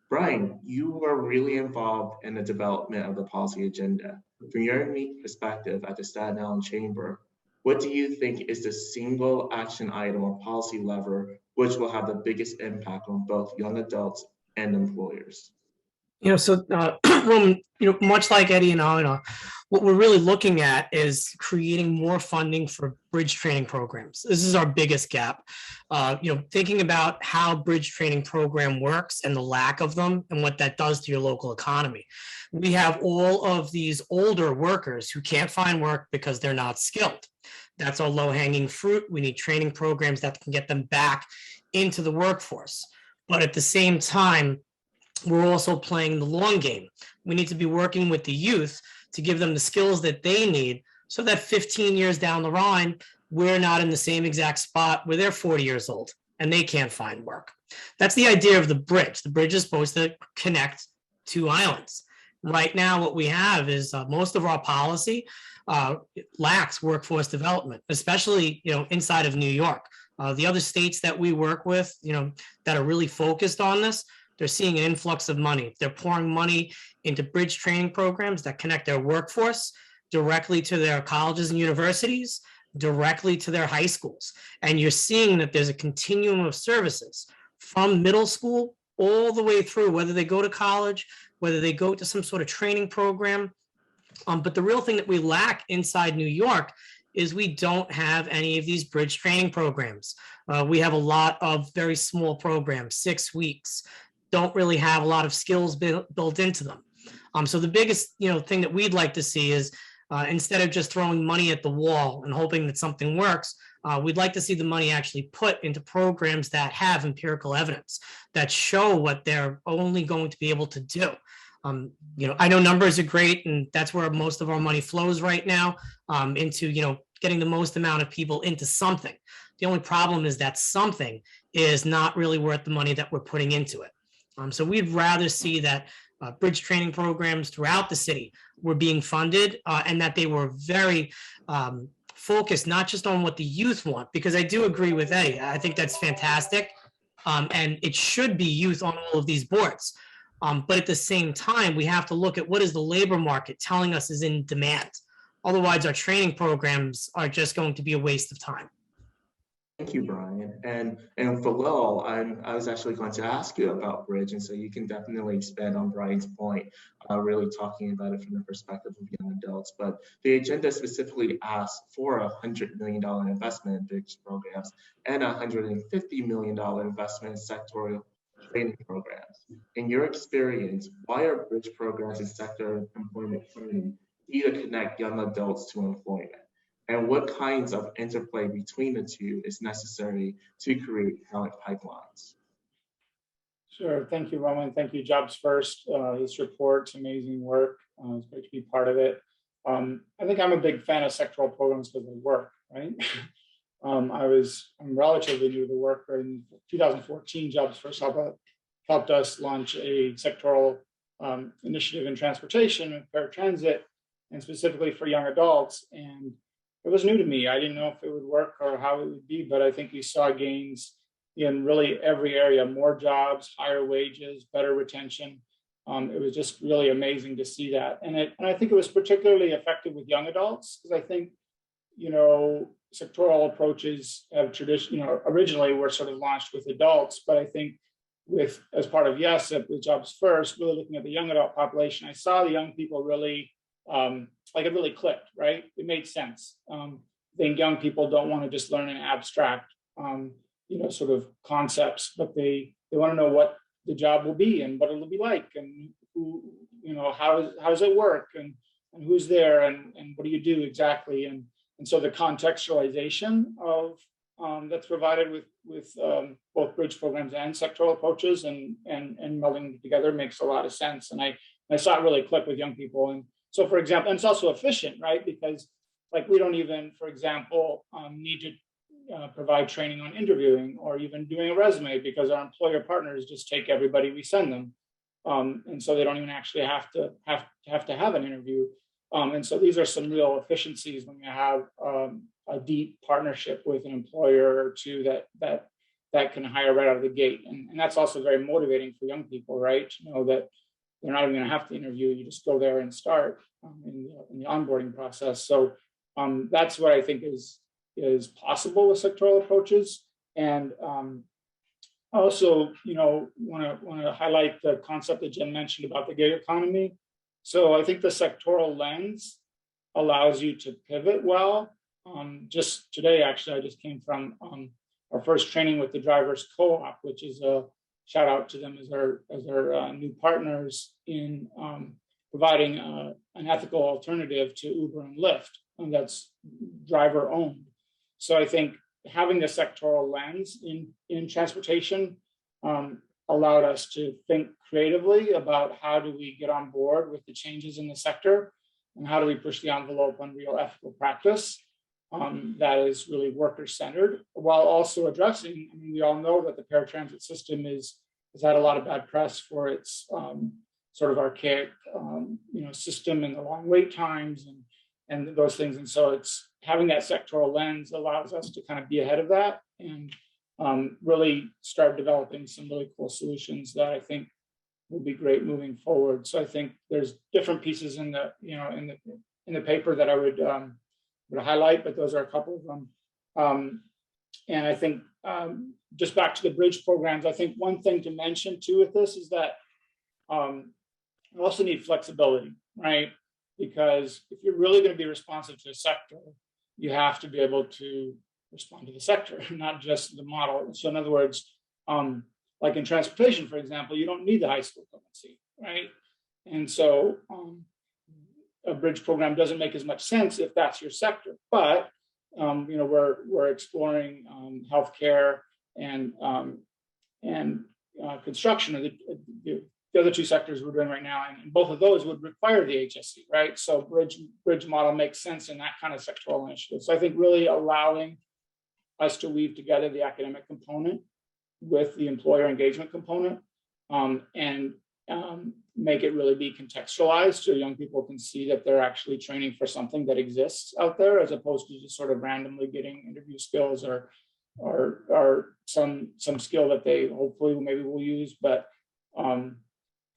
Brian, you were really involved in the development of the policy agenda. From your unique perspective at the Staten Island Chamber, what do you think is the single action item or policy lever which will have the biggest impact on both young adults and employers? Much like Eddie and Iona, what we're really looking at is creating more funding for bridge training programs. This is our biggest gap. Thinking about how bridge training program works and the lack of them and what that does to your local economy. We have all of these older workers who can't find work because they're not skilled. That's our low-hanging fruit. We need training programs that can get them back into the workforce. But at the same time, we're also playing the long game. We need to be working with the youth to give them the skills that they need so that 15 years down the line, we're not in the same exact spot where they're 40 years old and they can't find work. That's the idea of the bridge. The bridge is supposed to connect two islands. Right now, what we have is most of our policy lacks workforce development, especially inside of New York. The other states that we work with, that are really focused on this, they're seeing an influx of money. They're pouring money into bridge training programs that connect their workforce directly to their colleges and universities, directly to their high schools. And you're seeing that there's a continuum of services from middle school all the way through, whether they go to college, whether they go to some sort of training program. But the real thing that we lack inside New York is we don't have any of these bridge training programs. We have a lot of very small programs, 6 weeks, don't really have a lot of skills built into them. So the biggest thing that we'd like to see is instead of just throwing money at the wall and hoping that something works, we'd like to see the money actually put into programs that have empirical evidence, that show what they're only going to be able to do. I know numbers are great, and that's where most of our money flows right now, into getting the most amount of people into something. The only problem is that something is not really worth the money that we're putting into it. So we'd rather see that bridge training programs throughout the city were being funded, and that they were very focused not just on what the youth want, because I do agree with Eddie. I think that's fantastic, and it should be youth on all of these boards. But at the same time, we have to look at what is the labor market telling us is in demand. Otherwise, our training programs are just going to be a waste of time. Thank you, Brian. And for Lowell, I was actually going to ask you about bridge, and so you can definitely expand on Brian's point, really talking about it from the perspective of young adults. But the agenda specifically asks for a $100 million investment in bridge programs and a $150 million investment in sectorial training programs. In your experience, why are bridge programs and sector employment training key to connect young adults to employment? And what kinds of interplay between the two is necessary to create talent pipelines? Sure. Thank you, Roman. Thank you, Jobs First. This report's amazing work. It's great to be part of it. I think I'm a big fan of sectoral programs because they work, right? I'm relatively new to the work. In 2014, Jobs First helped us launch a sectoral initiative in transportation and paratransit, and specifically for young adults. And it was new to me. I didn't know if it would work or how it would be, but I think we saw gains in really every area: more jobs, higher wages, better retention. It was just really amazing to see that. And I think it was particularly effective with young adults, because I think, sectoral approaches have originally were sort of launched with adults, but I think as part of YESIP with Jobs First, really looking at the young adult population, I saw the young people really, it really clicked, right? It made sense. I think young people don't want to just learn an abstract, sort of concepts, but they want to know what the job will be and what it'll be like, and who, how does it work, and who's there, and what do you do exactly, and so the contextualization of that's provided with both bridge programs and sectoral approaches and melding together makes a lot of sense, and I saw it really click with young people. And so, for example, and it's also efficient, right? Because we don't even, for example, need to provide training on interviewing or even doing a resume, because our employer partners just take everybody we send them, and so they don't even actually have to have an interview. And so these are some real efficiencies when you have a deep partnership with an employer or two that can hire right out of the gate, and that's also very motivating for young people, right? To know that they're not even going to have to interview; you just go there and start in the onboarding process. So that's what I think is possible with sectoral approaches. And also, want to highlight the concept that Jen mentioned about the gig economy. So I think the sectoral lens allows you to pivot well. Just today, actually, I just came from our first training with the Drivers Co-op, which is a shout out to them as our new partners in providing an ethical alternative to Uber and Lyft, and that's driver owned. So I think having the sectoral lens in transportation allowed us to think creatively about how do we get on board with the changes in the sector, and how do we push the envelope on real ethical practice. that is really worker-centered, while also addressing, I mean, we all know that the paratransit system has had a lot of bad press for its sort of archaic, system and the long wait times and those things. And so it's having that sectoral lens allows us to kind of be ahead of that and really start developing some really cool solutions that I think will be great moving forward. So I think there's different pieces in the, in the paper that I would highlight, but those are a couple of them. And I think just back to the bridge programs, I think one thing to mention too with this is that you also need flexibility, right? Because if you're really going to be responsive to a sector, you have to be able to respond to the sector, not just the model. So in other words, like in transportation, for example, you don't need the high school equivalency, right? And so a bridge program doesn't make as much sense if that's your sector. But we're exploring healthcare and construction are the other two sectors we're doing right now, and both of those would require the HSC, right? So bridge model makes sense in that kind of sectoral initiative. So I think really allowing us to weave together the academic component with the employer engagement component and make it really be contextualized so young people can see that they're actually training for something that exists out there, as opposed to just sort of randomly getting interview skills or some skill that they hopefully maybe will use, but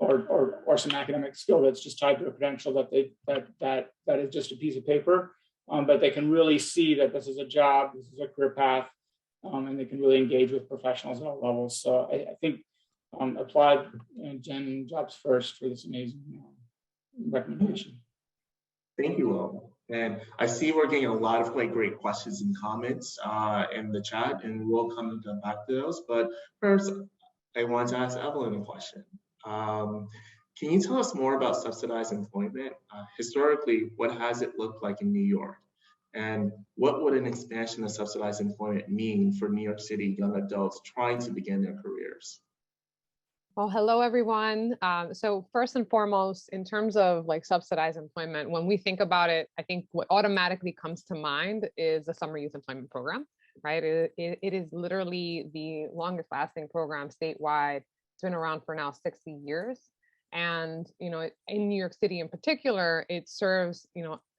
or some academic skill that's just tied to a credential that is just a piece of paper, but they can really see that this is a job, this is a career path, and they can really engage with professionals at all levels. So I think applaud Jen and Jobs First for this amazing recommendation. Thank you all. And I see we're getting a lot of great questions and comments in the chat, and we'll come back to those. But first, I want to ask Evelyn a question. Can you tell us more about subsidized employment? Historically, what has it looked like in New York? And what would an expansion of subsidized employment mean for New York City young adults trying to begin their careers? Well, hello, everyone. So first and foremost, in terms of subsidized employment, when we think about it, I think what automatically comes to mind is the Summer Youth Employment Program, right? It is literally the longest lasting program statewide. It's been around for now 60 years. And, in New York City in particular, it serves,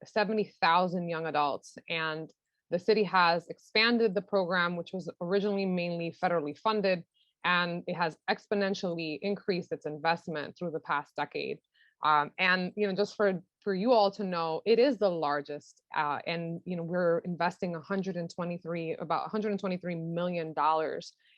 70,000 young adults. And the city has expanded the program, which was originally mainly federally funded, and it has exponentially increased its investment through the past decade. And just for you all to know, it is the largest, and we're investing about $123 million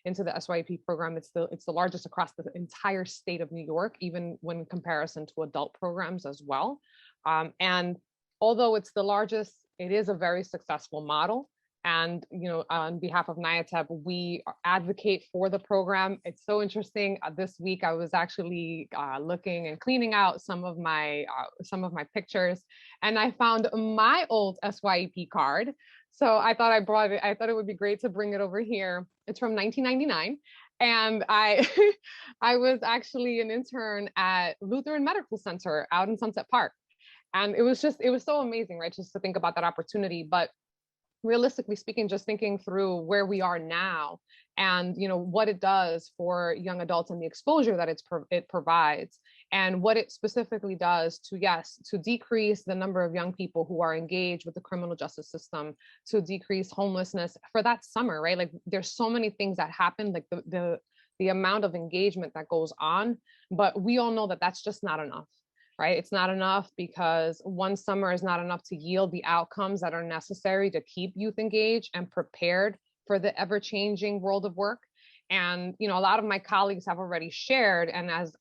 into the SYP program. It's the largest across the entire state of New York, even when in comparison to adult programs as well. And although it's the largest, it is a very successful model. And, on behalf of NYATEB, we advocate for the program. It's so interesting. This week, I was actually looking and cleaning out some of my pictures, and I found my old SYEP card. So I thought I brought it. I thought it would be great to bring it over here. It's from 1999. And I was actually an intern at Lutheran Medical Center out in Sunset Park. And it was so amazing, right? Just to think about that opportunity. But realistically speaking, just thinking through where we are now and what it does for young adults and the exposure that it provides, and what it specifically does to decrease the number of young people who are engaged with the criminal justice system, to decrease homelessness for that summer, right? There's so many things that happen, the amount of engagement that goes on, but we all know that that's just not enough. Right? It's not enough because one summer is not enough to yield the outcomes that are necessary to keep youth engaged and prepared for the ever-changing world of work. And a lot of my colleagues have already shared, and as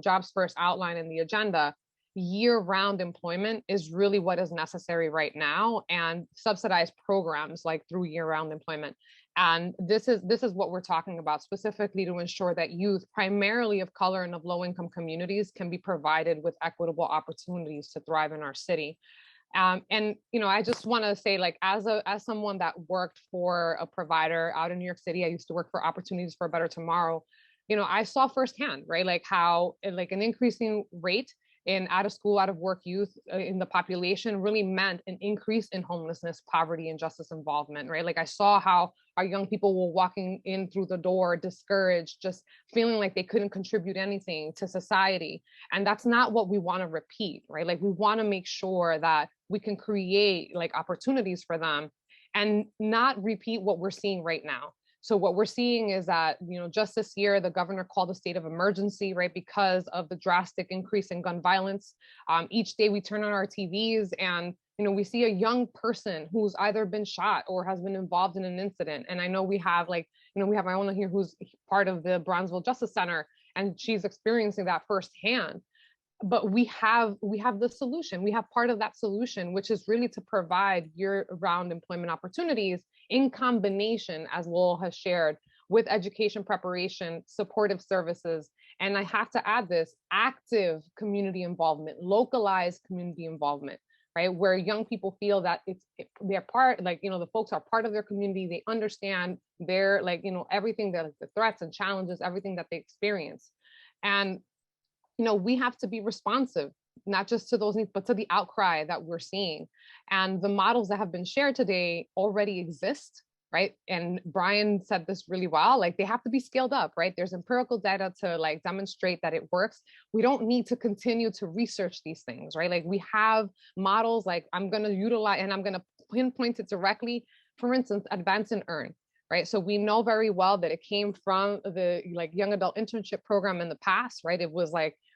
Jobs First outlined in the agenda, year-round employment is really what is necessary right now, and subsidized programs through year-round employment. And this is what we're talking about specifically to ensure that youth, primarily of color and of low-income communities, can be provided with equitable opportunities to thrive in our city. And I just want to say, as someone that worked for a provider out in New York City, I used to work for Opportunities for a Better Tomorrow. I saw firsthand, right, how an increasing rate in out of school, out of work youth in the population really meant an increase in homelessness, poverty, and justice involvement, right? Like I saw how our young people were walking in through the door, discouraged, just feeling like they couldn't contribute anything to society. And that's not what we want to repeat, right? Like we want to make sure that we can create like opportunities for them and not repeat what we're seeing right now. So what we're seeing is that, just this year, the governor called a state of emergency, right, because of the drastic increase in gun violence. Each day we turn on our TVs and, we see a young person who's either been shot or has been involved in an incident. And I know we have we have Iona here who's part of the Bronzeville Justice Center, and she's experiencing that firsthand. But we have the solution. We have part of that solution, which is really to provide year-round employment opportunities in combination, as Lowell has shared, with education preparation, supportive services. And I have to add this, active community involvement, localized community involvement, right? Where young people feel that they're part, the folks are part of their community. They understand their, everything, the threats and challenges, everything that they experience. And we have to be responsive, not just to those needs, but to the outcry that we're seeing. And the models that have been shared today already exist, right? And Brian said this really well, like they have to be scaled up, right? There's empirical data to demonstrate that it works. We don't need to continue to research these things, right? Like we have models, like I'm gonna utilize, and I'm gonna pinpoint it directly, for instance, Advance and Earn. Right. So we know very well that it came from the young adult internship program in the past, right? It was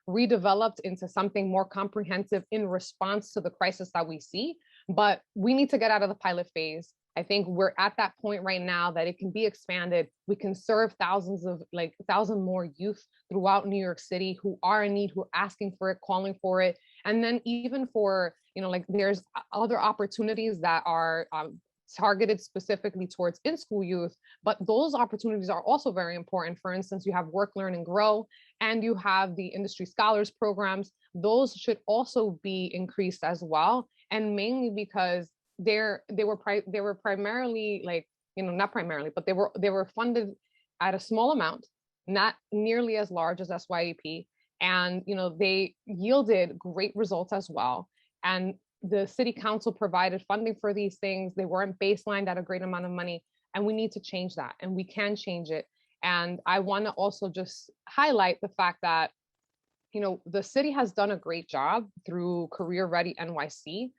redeveloped into something more comprehensive in response to the crisis that we see. But we need to get out of the pilot phase. I think we're at that point right now that it can be expanded. We can serve thousands more youth throughout New York City who are in need, who are asking for it, calling for it. And then even for, there's other opportunities that are targeted specifically towards in-school youth, but those opportunities are also very important. For instance, you have Work, Learn, and Grow, and you have the industry scholars programs. Those should also be increased as well, and mainly because they were primarily not primarily, but they were funded at a small amount, not nearly as large as SYEP, and they yielded great results as well. And the city council provided funding for these things. They weren't baselined at a great amount of money, and we need to change that, and we can change it. And I want to also just highlight the fact that, the city has done a great job through Career Ready NYC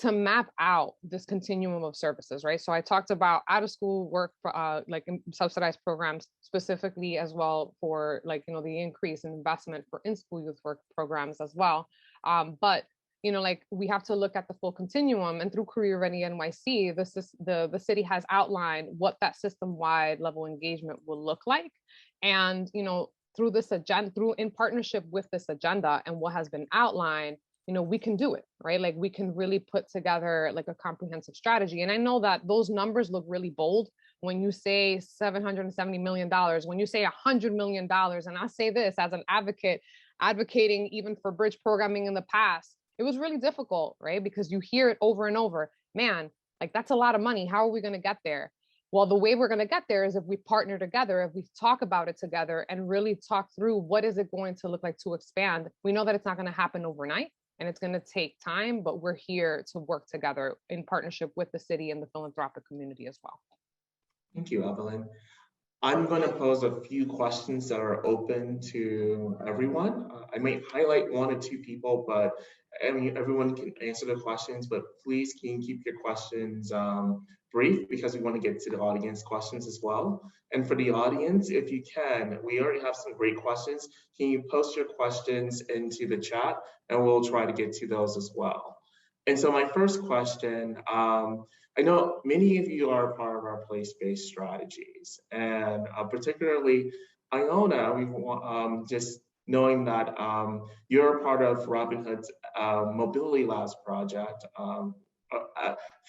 to map out this continuum of services, right? So I talked about out of school work, subsidized programs specifically as well for the increase in investment for in-school youth work programs as well. But we have to look at the full continuum, and through Career Ready NYC, the city has outlined what that system-wide level engagement will look like. And, through this agenda, in partnership with this agenda and what has been outlined, we can do it, right? We can really put together a comprehensive strategy. And I know that those numbers look really bold when you say $770 million, when you say $100 million. And I say this as an advocating even for bridge programming in the past. It was really difficult, right? Because you hear it over and over, man, that's a lot of money. How are we going to get there? Well, the way we're going to get there is if we partner together, if we talk about it together and really talk through what is it going to look like to expand. We know that it's not going to happen overnight and it's going to take time, but we're here to work together in partnership with the city and the philanthropic community as well. Thank you, Evelyn. I'm going to pose a few questions that are open to everyone. I might highlight one or two people, but everyone can answer the questions, but please can you keep your questions brief because we want to get to the audience questions as well. And for the audience, if you can, we already have some great questions. Can you post your questions into the chat and we'll try to get to those as well. And so my first question, I know many of you are part of our place-based strategies, and particularly Iona, we've just knowing that you're part of Robin Hood's Mobility Labs project on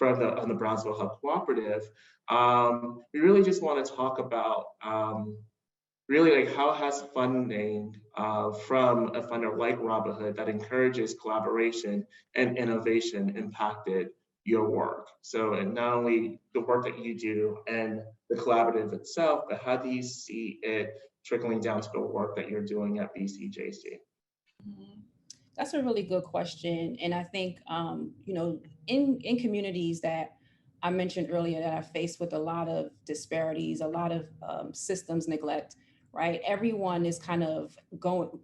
the Brownsville Hub Cooperative. We really just want to talk about really how has funding from a funder like Robin Hood that encourages collaboration and innovation impacted your work? So, and not only the work that you do and the collaborative itself, but how do you see it trickling down to the work that you're doing at BCJC? That's a really good question. And I think, you know, in communities that I mentioned earlier that are faced with a lot of disparities, a lot of systems neglect, right? Everyone is kind of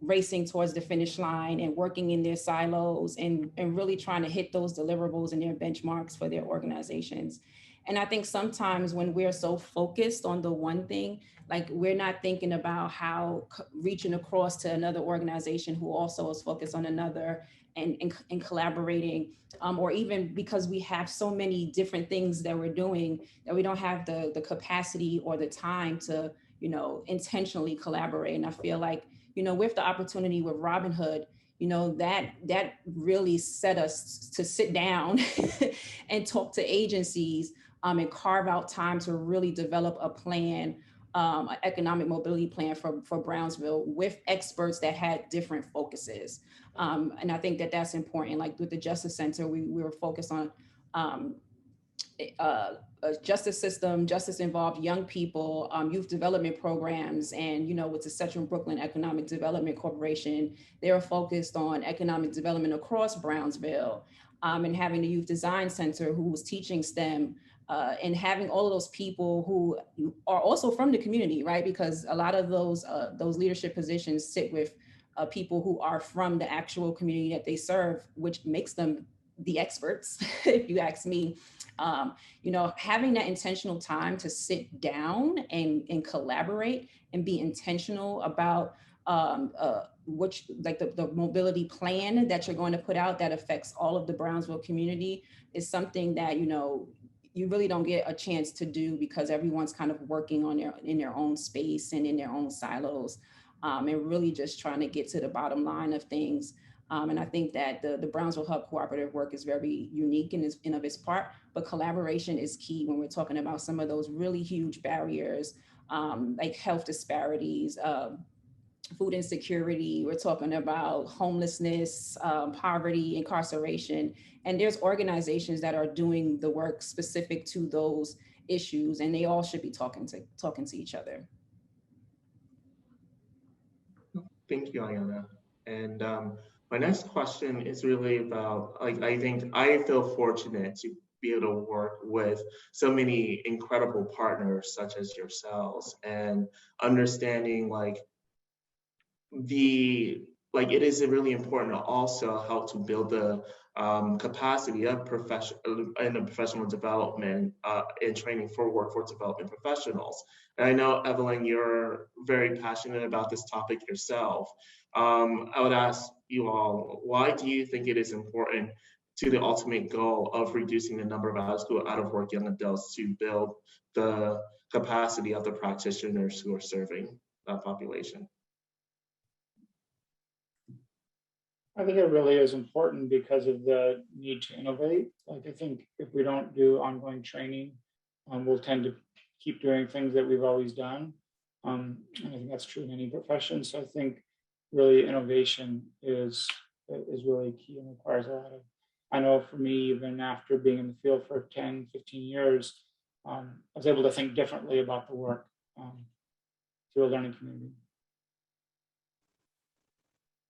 racing towards the finish line and working in their silos and really trying to hit those deliverables and their benchmarks for their organizations. And I think sometimes when we're so focused on the one thing, like we're not thinking about how reaching across to another organization who also is focused on another and collaborating, or even because we have so many different things that we're doing that we don't have the capacity or the time to, you know, intentionally collaborate. And I feel like, you know, with the opportunity with Robinhood, you know, that really set us to sit down and talk to agencies and carve out time to really develop a plan, an economic mobility plan for Brownsville with experts that had different focuses. And I think that that's important. Like with the Justice Center, we were focused on a justice system, justice involved young people, youth development programs, and, you know, with the Central Brooklyn Economic Development Corporation, they were focused on economic development across Brownsville, and having the Youth Design Center who was teaching STEM, and having all of those people who are also from the community, right? Because a lot of those leadership positions sit with people who are from the actual community that they serve, which makes them the experts, if you ask me. You know, having that intentional time to sit down and collaborate and be intentional about which, like the mobility plan that you're going to put out that affects all of the Brownsville community is something that, you know, you really don't get a chance to do because everyone's kind of working on in their own space and in their own silos, and really just trying to get to the bottom line of things. And I think that the Brownsville Hub cooperative work is very unique in of its part, but collaboration is key when we're talking about some of those really huge barriers, like health disparities, food insecurity, we're talking about homelessness, poverty, incarceration. And there's organizations that are doing the work specific to those issues, and they all should be talking to each other. Thank you, Ayana. And my next question is really about, like, I think I feel fortunate to be able to work with so many incredible partners such as yourselves, and understanding it is really important to also help to build the capacity of professional development and training for workforce development professionals. And I know, Evelyn, you're very passionate about this topic yourself. I would ask you all, why do you think it is important to the ultimate goal of reducing the number of out-of-school, out-of-work young adults to build the capacity of the practitioners who are serving that population? I think it really is important because of the need to innovate. Like, I think if we don't do ongoing training, we'll tend to keep doing things that we've always done. And I think that's true in any profession. So I think really innovation is really key and requires a lot of, I know for me, even after being in the field for 10, 15 years, I was able to think differently about the work through a learning community.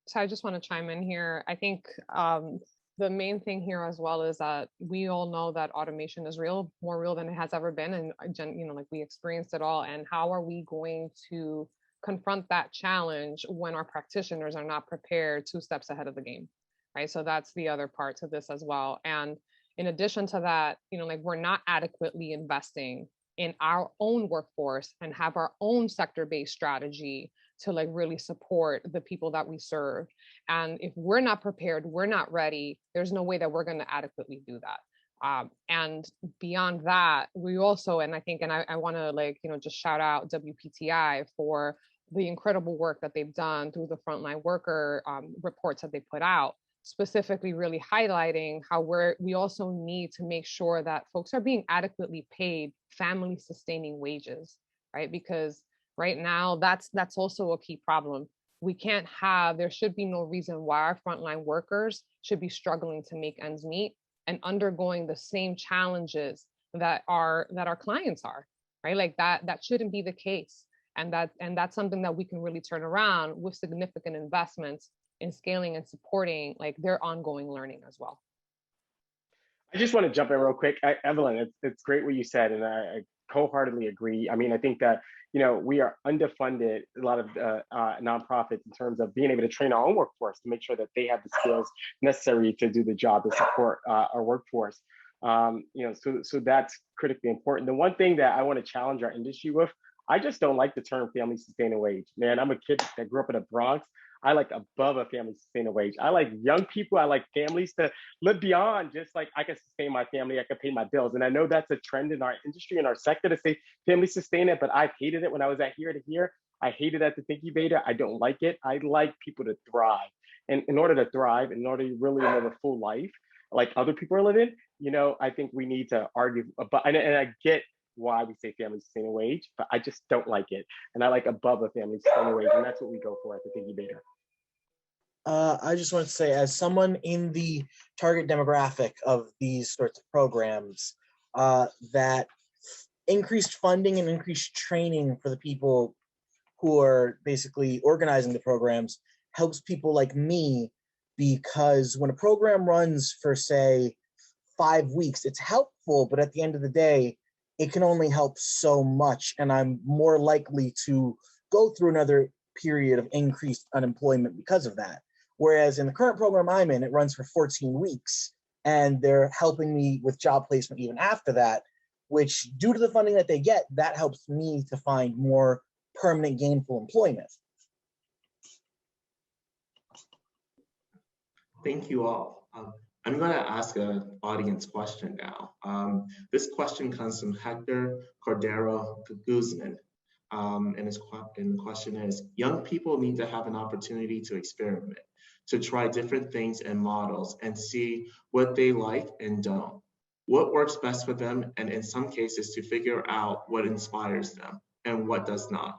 So I just want to chime in here. I think the main thing here as well is that we all know that automation is real, more real than it has ever been. And, you know, like we experienced it all. And how are we going to confront that challenge when our practitioners are not prepared 2 steps ahead of the game, right? So that's the other part to this as well. And in addition to that, you know, like we're not adequately investing in our own workforce and have our own sector-based strategy to like really support the people that we serve. And if we're not prepared, we're not ready, there's no way that we're going to adequately do that. And beyond that, we also, and I think, and I want to like, you know, just shout out WPTI for the incredible work that they've done through the frontline worker reports that they put out, specifically really highlighting how we also need to make sure that folks are being adequately paid family sustaining wages, right? Because right now, that's also a key problem. We can't have, there should be no reason why our frontline workers should be struggling to make ends meet and undergoing the same challenges that our clients are, right? Like that shouldn't be the case. And that's something that we can really turn around with significant investments in scaling and supporting like their ongoing learning as well. I just want to jump in real quick. Evelyn, it's great what you said, and I wholeheartedly agree. I mean, I think that, we are underfunded, a lot of nonprofits, in terms of being able to train our own workforce to make sure that they have the skills necessary to do the job to support our workforce. So that's critically important. The one thing that I want to challenge our industry with, I just don't like the term family sustainable wage. Man, I'm a kid that grew up in the Bronx. I like above a family sustainable wage. I like young people. I like families to live beyond just like, I can sustain my family, I can pay my bills. And I know that's a trend in our industry, in our sector, to say family sustain it, but I've hated it when I was at Here to Here. I hated at the Think Incubator. I don't like it. I like people to thrive. And in order to thrive, in order to really live a full life, like other people are living, I think we need to argue about, and I get why we say family sustainable wage, but I just don't like it. And I like above a family sustainable wage, and that's what we go for at the Think Incubator. I just want to say, as someone in the target demographic of these sorts of programs, that increased funding and increased training for the people who are basically organizing the programs helps people like me, because when a program runs for, say, 5 weeks, it's helpful, but at the end of the day, it can only help so much, and I'm more likely to go through another period of increased unemployment because of that. Whereas in the current program I'm in, it runs for 14 weeks, and they're helping me with job placement even after that, which, due to the funding that they get, that helps me to find more permanent gainful employment. Thank you all. I'm going to ask an audience question now. This question comes from Hector Cordero Guzman. And the question is, young people need to have an opportunity to experiment, to try different things and models and see what they like and don't, what works best for them, and in some cases to figure out what inspires them and what does not.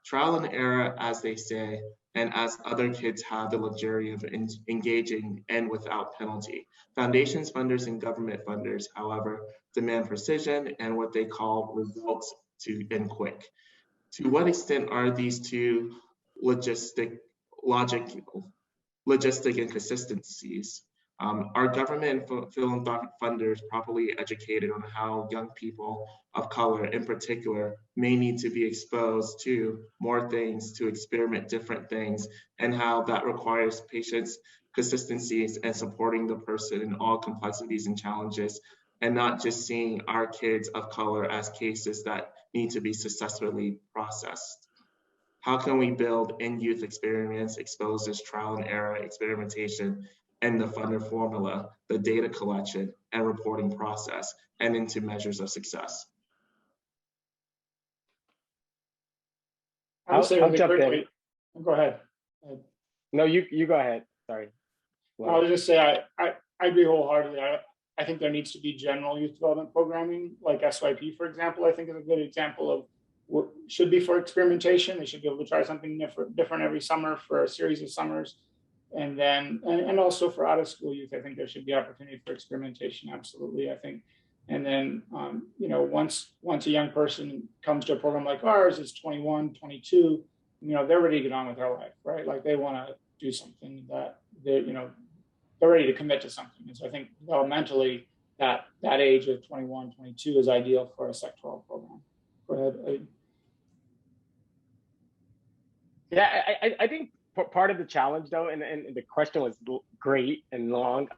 Trial and error, as they say, and as other kids have the luxury of engaging and without penalty. Foundations funders and government funders, however, demand precision and what they call results and quick. To what extent are these two logistic inconsistencies? Are government and philanthropic funders properly educated on how young people of color in particular may need to be exposed to more things, to experiment different things, and how that requires patience, consistencies, and supporting the person in all complexities and challenges, and not just seeing our kids of color as cases that need to be successfully processed? How can we build in-youth experiments, exposures, trial and error, experimentation, and the funder formula, the data collection and reporting process, and into measures of success? I'll say really jump quickly. In. Go ahead. No, you go ahead. Sorry. Well, I'll just say I agree wholeheartedly. I think there needs to be general youth development programming, like SYP, for example. I think is a good example of what should be for experimentation. They should be able to try something different every summer for a series of summers. And then, and also for out of school youth, I think there should be opportunity for experimentation. Absolutely, I think. And then, once a young person comes to a program like ours, is 21, 22, they're ready to get on with their life, right? Like they want to do something that they're ready to commit to something. And so I think developmentally that age of 21, 22 is ideal for a sectoral program. Go ahead. Yeah, I think part of the challenge though, and the question was great and long,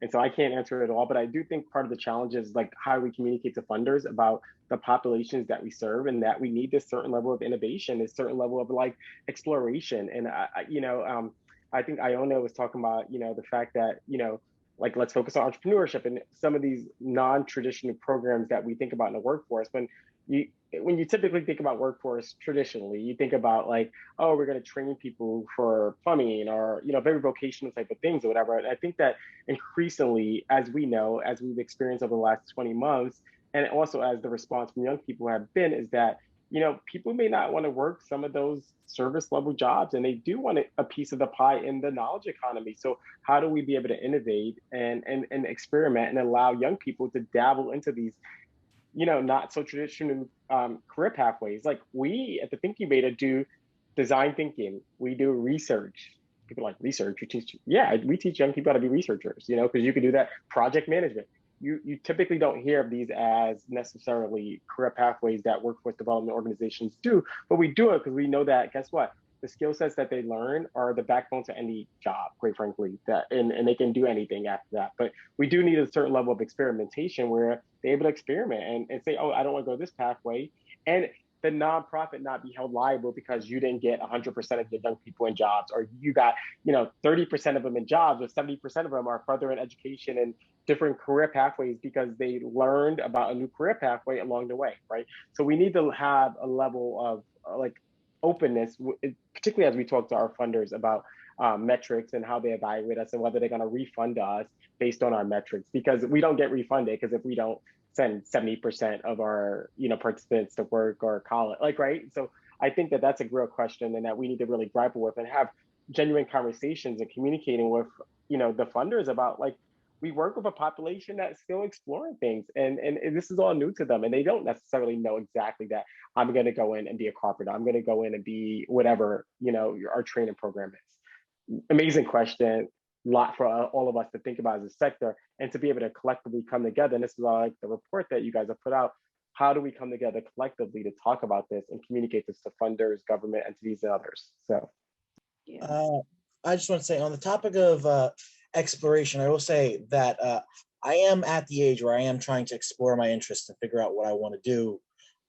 and so I can't answer it all, but I do think part of the challenge is like how we communicate to funders about the populations that we serve, and that we need this certain level of innovation, a certain level of like exploration. And I think Iona was talking about, the fact that, like let's focus on entrepreneurship and some of these non-traditional programs that we think about in the workforce. When you typically think about workforce traditionally, you think about like, oh, we're going to train people for plumbing or, very vocational type of things or whatever. And I think that increasingly, as we know, as we've experienced over the last 20 months, and also as the response from young people have been, is that, people may not want to work some of those service level jobs, and they do want a piece of the pie in the knowledge economy. So how do we be able to innovate and experiment and allow young people to dabble into these not so traditional career pathways? Like we at the Think Incubator do design thinking, we do research, people like research. You teach, yeah, we teach young people how to be researchers, you know, because you can do that. Project management. You typically don't hear of these as necessarily career pathways that workforce development organizations do, but we do it because we know that, guess what? The skill sets that they learn are the backbone to any job, quite frankly, and they can do anything after that. But we do need a certain level of experimentation where they're able to experiment and say, oh, I don't want to go this pathway. And the nonprofit not be held liable because you didn't get 100% of your young people in jobs, or you got, 30% of them in jobs, or 70% of them are further in education and different career pathways because they learned about a new career pathway along the way, right? So we need to have a level of openness, particularly as we talk to our funders about metrics and how they evaluate us and whether they're going to refund us based on our metrics, because we don't get refunded because if we don't send 70% of our participants to work or college, right? So I think that that's a real question and that we need to really grapple with and have genuine conversations and communicating with the funders about we work with a population that's still exploring things and this is all new to them and they don't necessarily know exactly that I'm going to go in and be a carpenter, I'm going to go in and be whatever our training program is. Amazing question. Lot for all of us to think about as a sector and to be able to collectively come together. And this is like the report that you guys have put out. How do we come together collectively to talk about this and communicate this to funders, government entities, and others? So, I just want to say on the topic of exploration, I will say that I am at the age where I am trying to explore my interests and figure out what I want to do.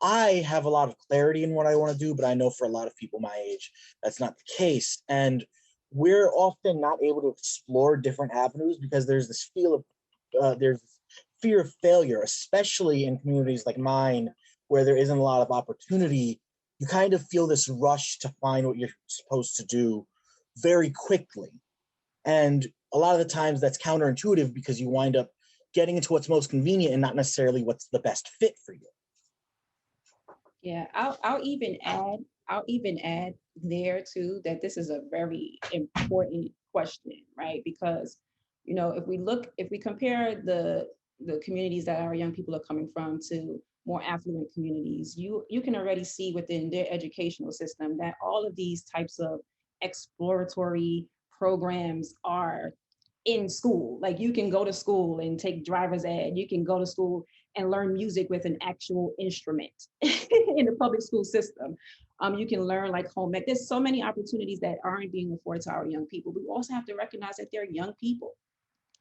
I have a lot of clarity in what I want to do, but I know for a lot of people my age, that's not the case. And we're often not able to explore different avenues because there's this fear of failure, especially in communities like mine, where there isn't a lot of opportunity. You kind of feel this rush to find what you're supposed to do very quickly. And a lot of the times that's counterintuitive because you wind up getting into what's most convenient and not necessarily what's the best fit for you. Yeah, I'll even add there too that this is a very important question, right? Because if we compare the communities that our young people are coming from to more affluent communities, you can already see within their educational system that all of these types of exploratory programs are in school. Like you can go to school and take driver's ed, you can go to school and learn music with an actual instrument in the public school system. You can learn like home ec. There's so many opportunities that aren't being afforded to our young people. We also have to recognize that they're young people.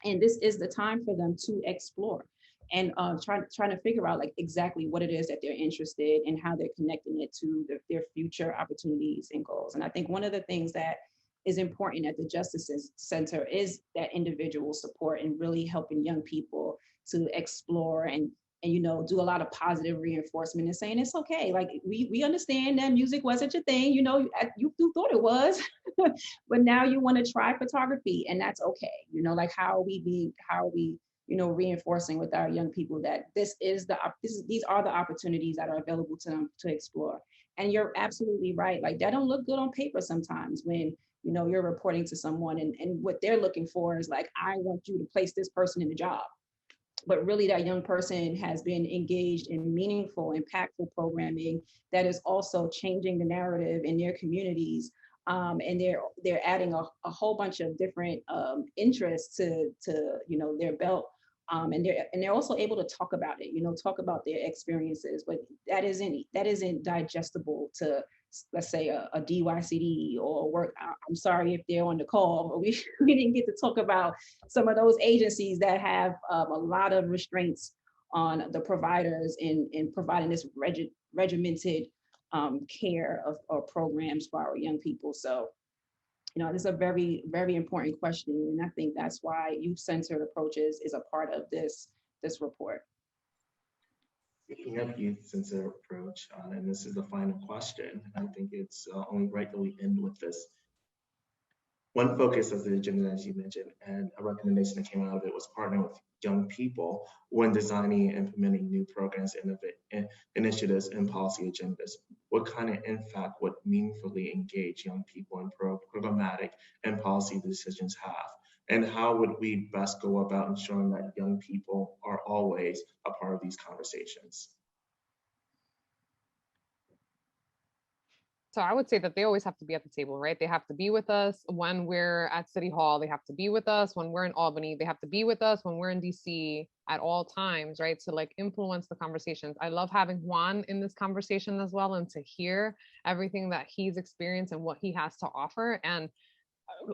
And this is the time for them to explore and trying to figure out exactly what it is that they're interested in, how they're connecting it to their future opportunities and goals. And I think one of the things that is important at the Justice Center is that individual support and really helping young people to explore and do a lot of positive reinforcement and saying it's okay. We understand that music wasn't your thing, you thought it was, but now you want to try photography and that's okay. How are we reinforcing with our young people that these are the opportunities that are available to them to explore. And you're absolutely right. That don't look good on paper sometimes when you're reporting to someone and what they're looking for is I want you to place this person in the job. But really that young person has been engaged in meaningful, impactful programming that is also changing the narrative in their communities. And they're adding a whole bunch of different interests to their belt. And they're also able to talk about it, talk about their experiences, but that isn't digestible to, let's say, a DYCD or work. I'm sorry if they're on the call, but we didn't get to talk about some of those agencies that have a lot of restraints on the providers in providing this regimented care of programs for our young people. So, this is a very, very important question. And I think that's why youth-centered approaches is a part of this report. Speaking of youth-centered approach, and this is the final question, I think it's only right that we end with this. One focus of the agenda, as you mentioned, and a recommendation that came out of it was partnering with young people when designing and implementing new programs, initiatives, and policy agendas. What kind of impact would meaningfully engage young people in programmatic and policy decisions have? And how would we best go about ensuring that young people are always a part of these conversations? So I would say that they always have to be at the table, right? They have to be with us when we're at City Hall. They have to be with us when we're in Albany. They have to be with us when we're in DC at all times, right? To like influence the conversations. I love having Juan in this conversation as well, and to hear everything that he's experienced and what he has to offer. And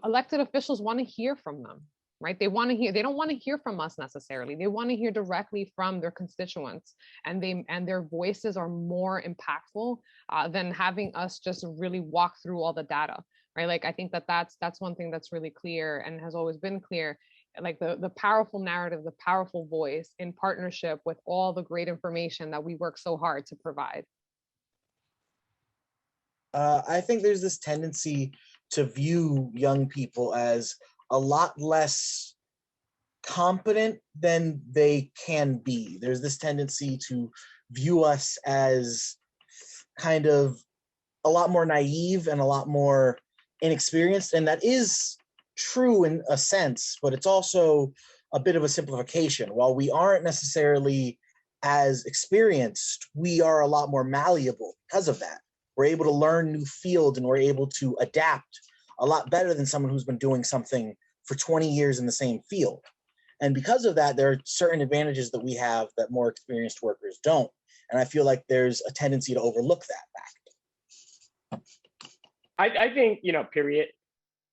elected officials want to hear from them, right? They want to hear, they don't want to hear from us necessarily. They want to hear directly from their constituents, and their voices are more impactful than having us just really walk through all the data, right? Like, I think that that's one thing that's really clear and has always been clear, like the powerful narrative, the powerful voice in partnership with all the great information that we work so hard to provide. I think there's this tendency to view young people as a lot less competent than they can be. There's this tendency to view us as kind of a lot more naive and a lot more inexperienced. And that is true in a sense, but it's also a bit of a simplification. While we aren't necessarily as experienced, we are a lot more malleable because of that. We're able to learn new fields and we're able to adapt a lot better than someone who's been doing something for 20 years in the same field. And because of that, there are certain advantages that we have that more experienced workers don't. And I feel like there's a tendency to overlook that fact. I think, period,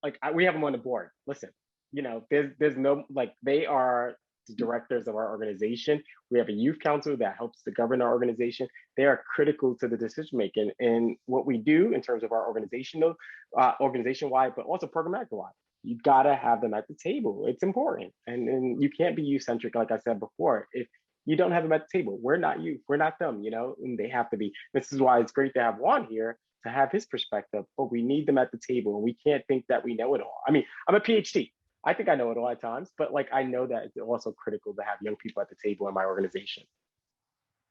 like we have them on the board. Listen, there's no, like, they are the directors of our organization. We have a youth council that helps to govern our organization. They are critical to the decision making and what we do in terms of our organization-wide, but also programmatic-wide. You gotta have them at the table. It's important, and you can't be youth-centric, like I said before. If you don't have them at the table, we're not youth, we're not them, and they have to be. This is why it's great to have Juan here to have his perspective, but we need them at the table, and we can't think that we know it all. I mean, I'm a PhD. I think I know it all at times, but like I know that it's also critical to have young people at the table in my organization.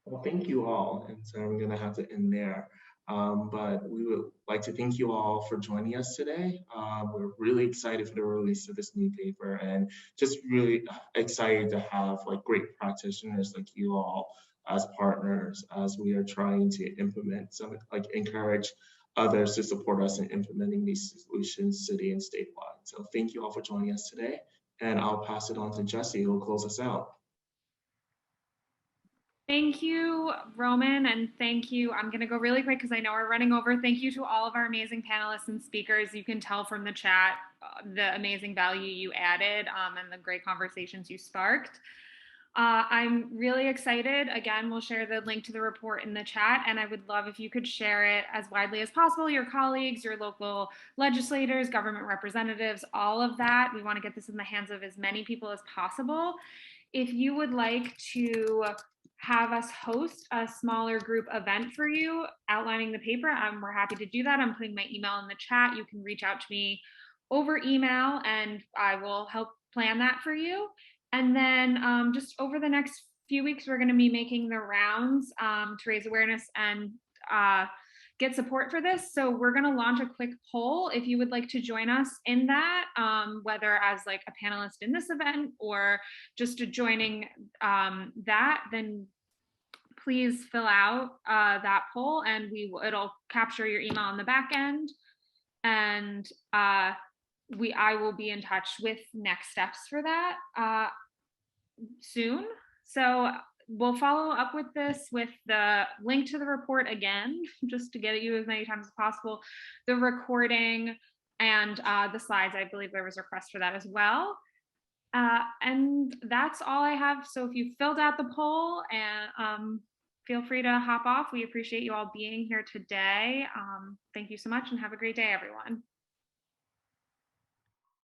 Well, thank you all. And so I'm gonna have to end there. But we would like to thank you all for joining us today. We're really excited for the release of this new paper and just really excited to have like great practitioners like you all as partners as we are trying to implement some, like encourage others to support us in implementing these solutions city and statewide. So thank you all for joining us today. And I'll pass it on to Jesse, who will close us out. Thank you, Roman, and thank you. I'm going to go really quick because I know we're running over. Thank you to all of our amazing panelists and speakers. You can tell from the chat the amazing value you added and the great conversations you sparked. I'm really excited. Again, we'll share the link to the report in the chat, and I would love if you could share it as widely as possible, your colleagues, your local legislators, government representatives, all of that. We want to get this in the hands of as many people as possible. If you would like to have us host a smaller group event for you outlining the paper, we're happy to do that. I'm putting my email in the chat. You can reach out to me over email and I will help plan that for you. And then just over the next few weeks, we're going to be making the rounds to raise awareness and get support for this. So we're going to launch a quick poll if you would like to join us in that, whether as like a panelist in this event or just joining that, then please fill out that poll and it'll capture your email on the back end. And I will be in touch with next steps for that soon. So we'll follow up with this with the link to the report again, just to get at you as many times as possible, the recording and the slides. I believe there was a request for that as well. And that's all I have. So if you filled out the poll, and feel free to hop off. We appreciate you all being here today. Thank you so much and have a great day, everyone.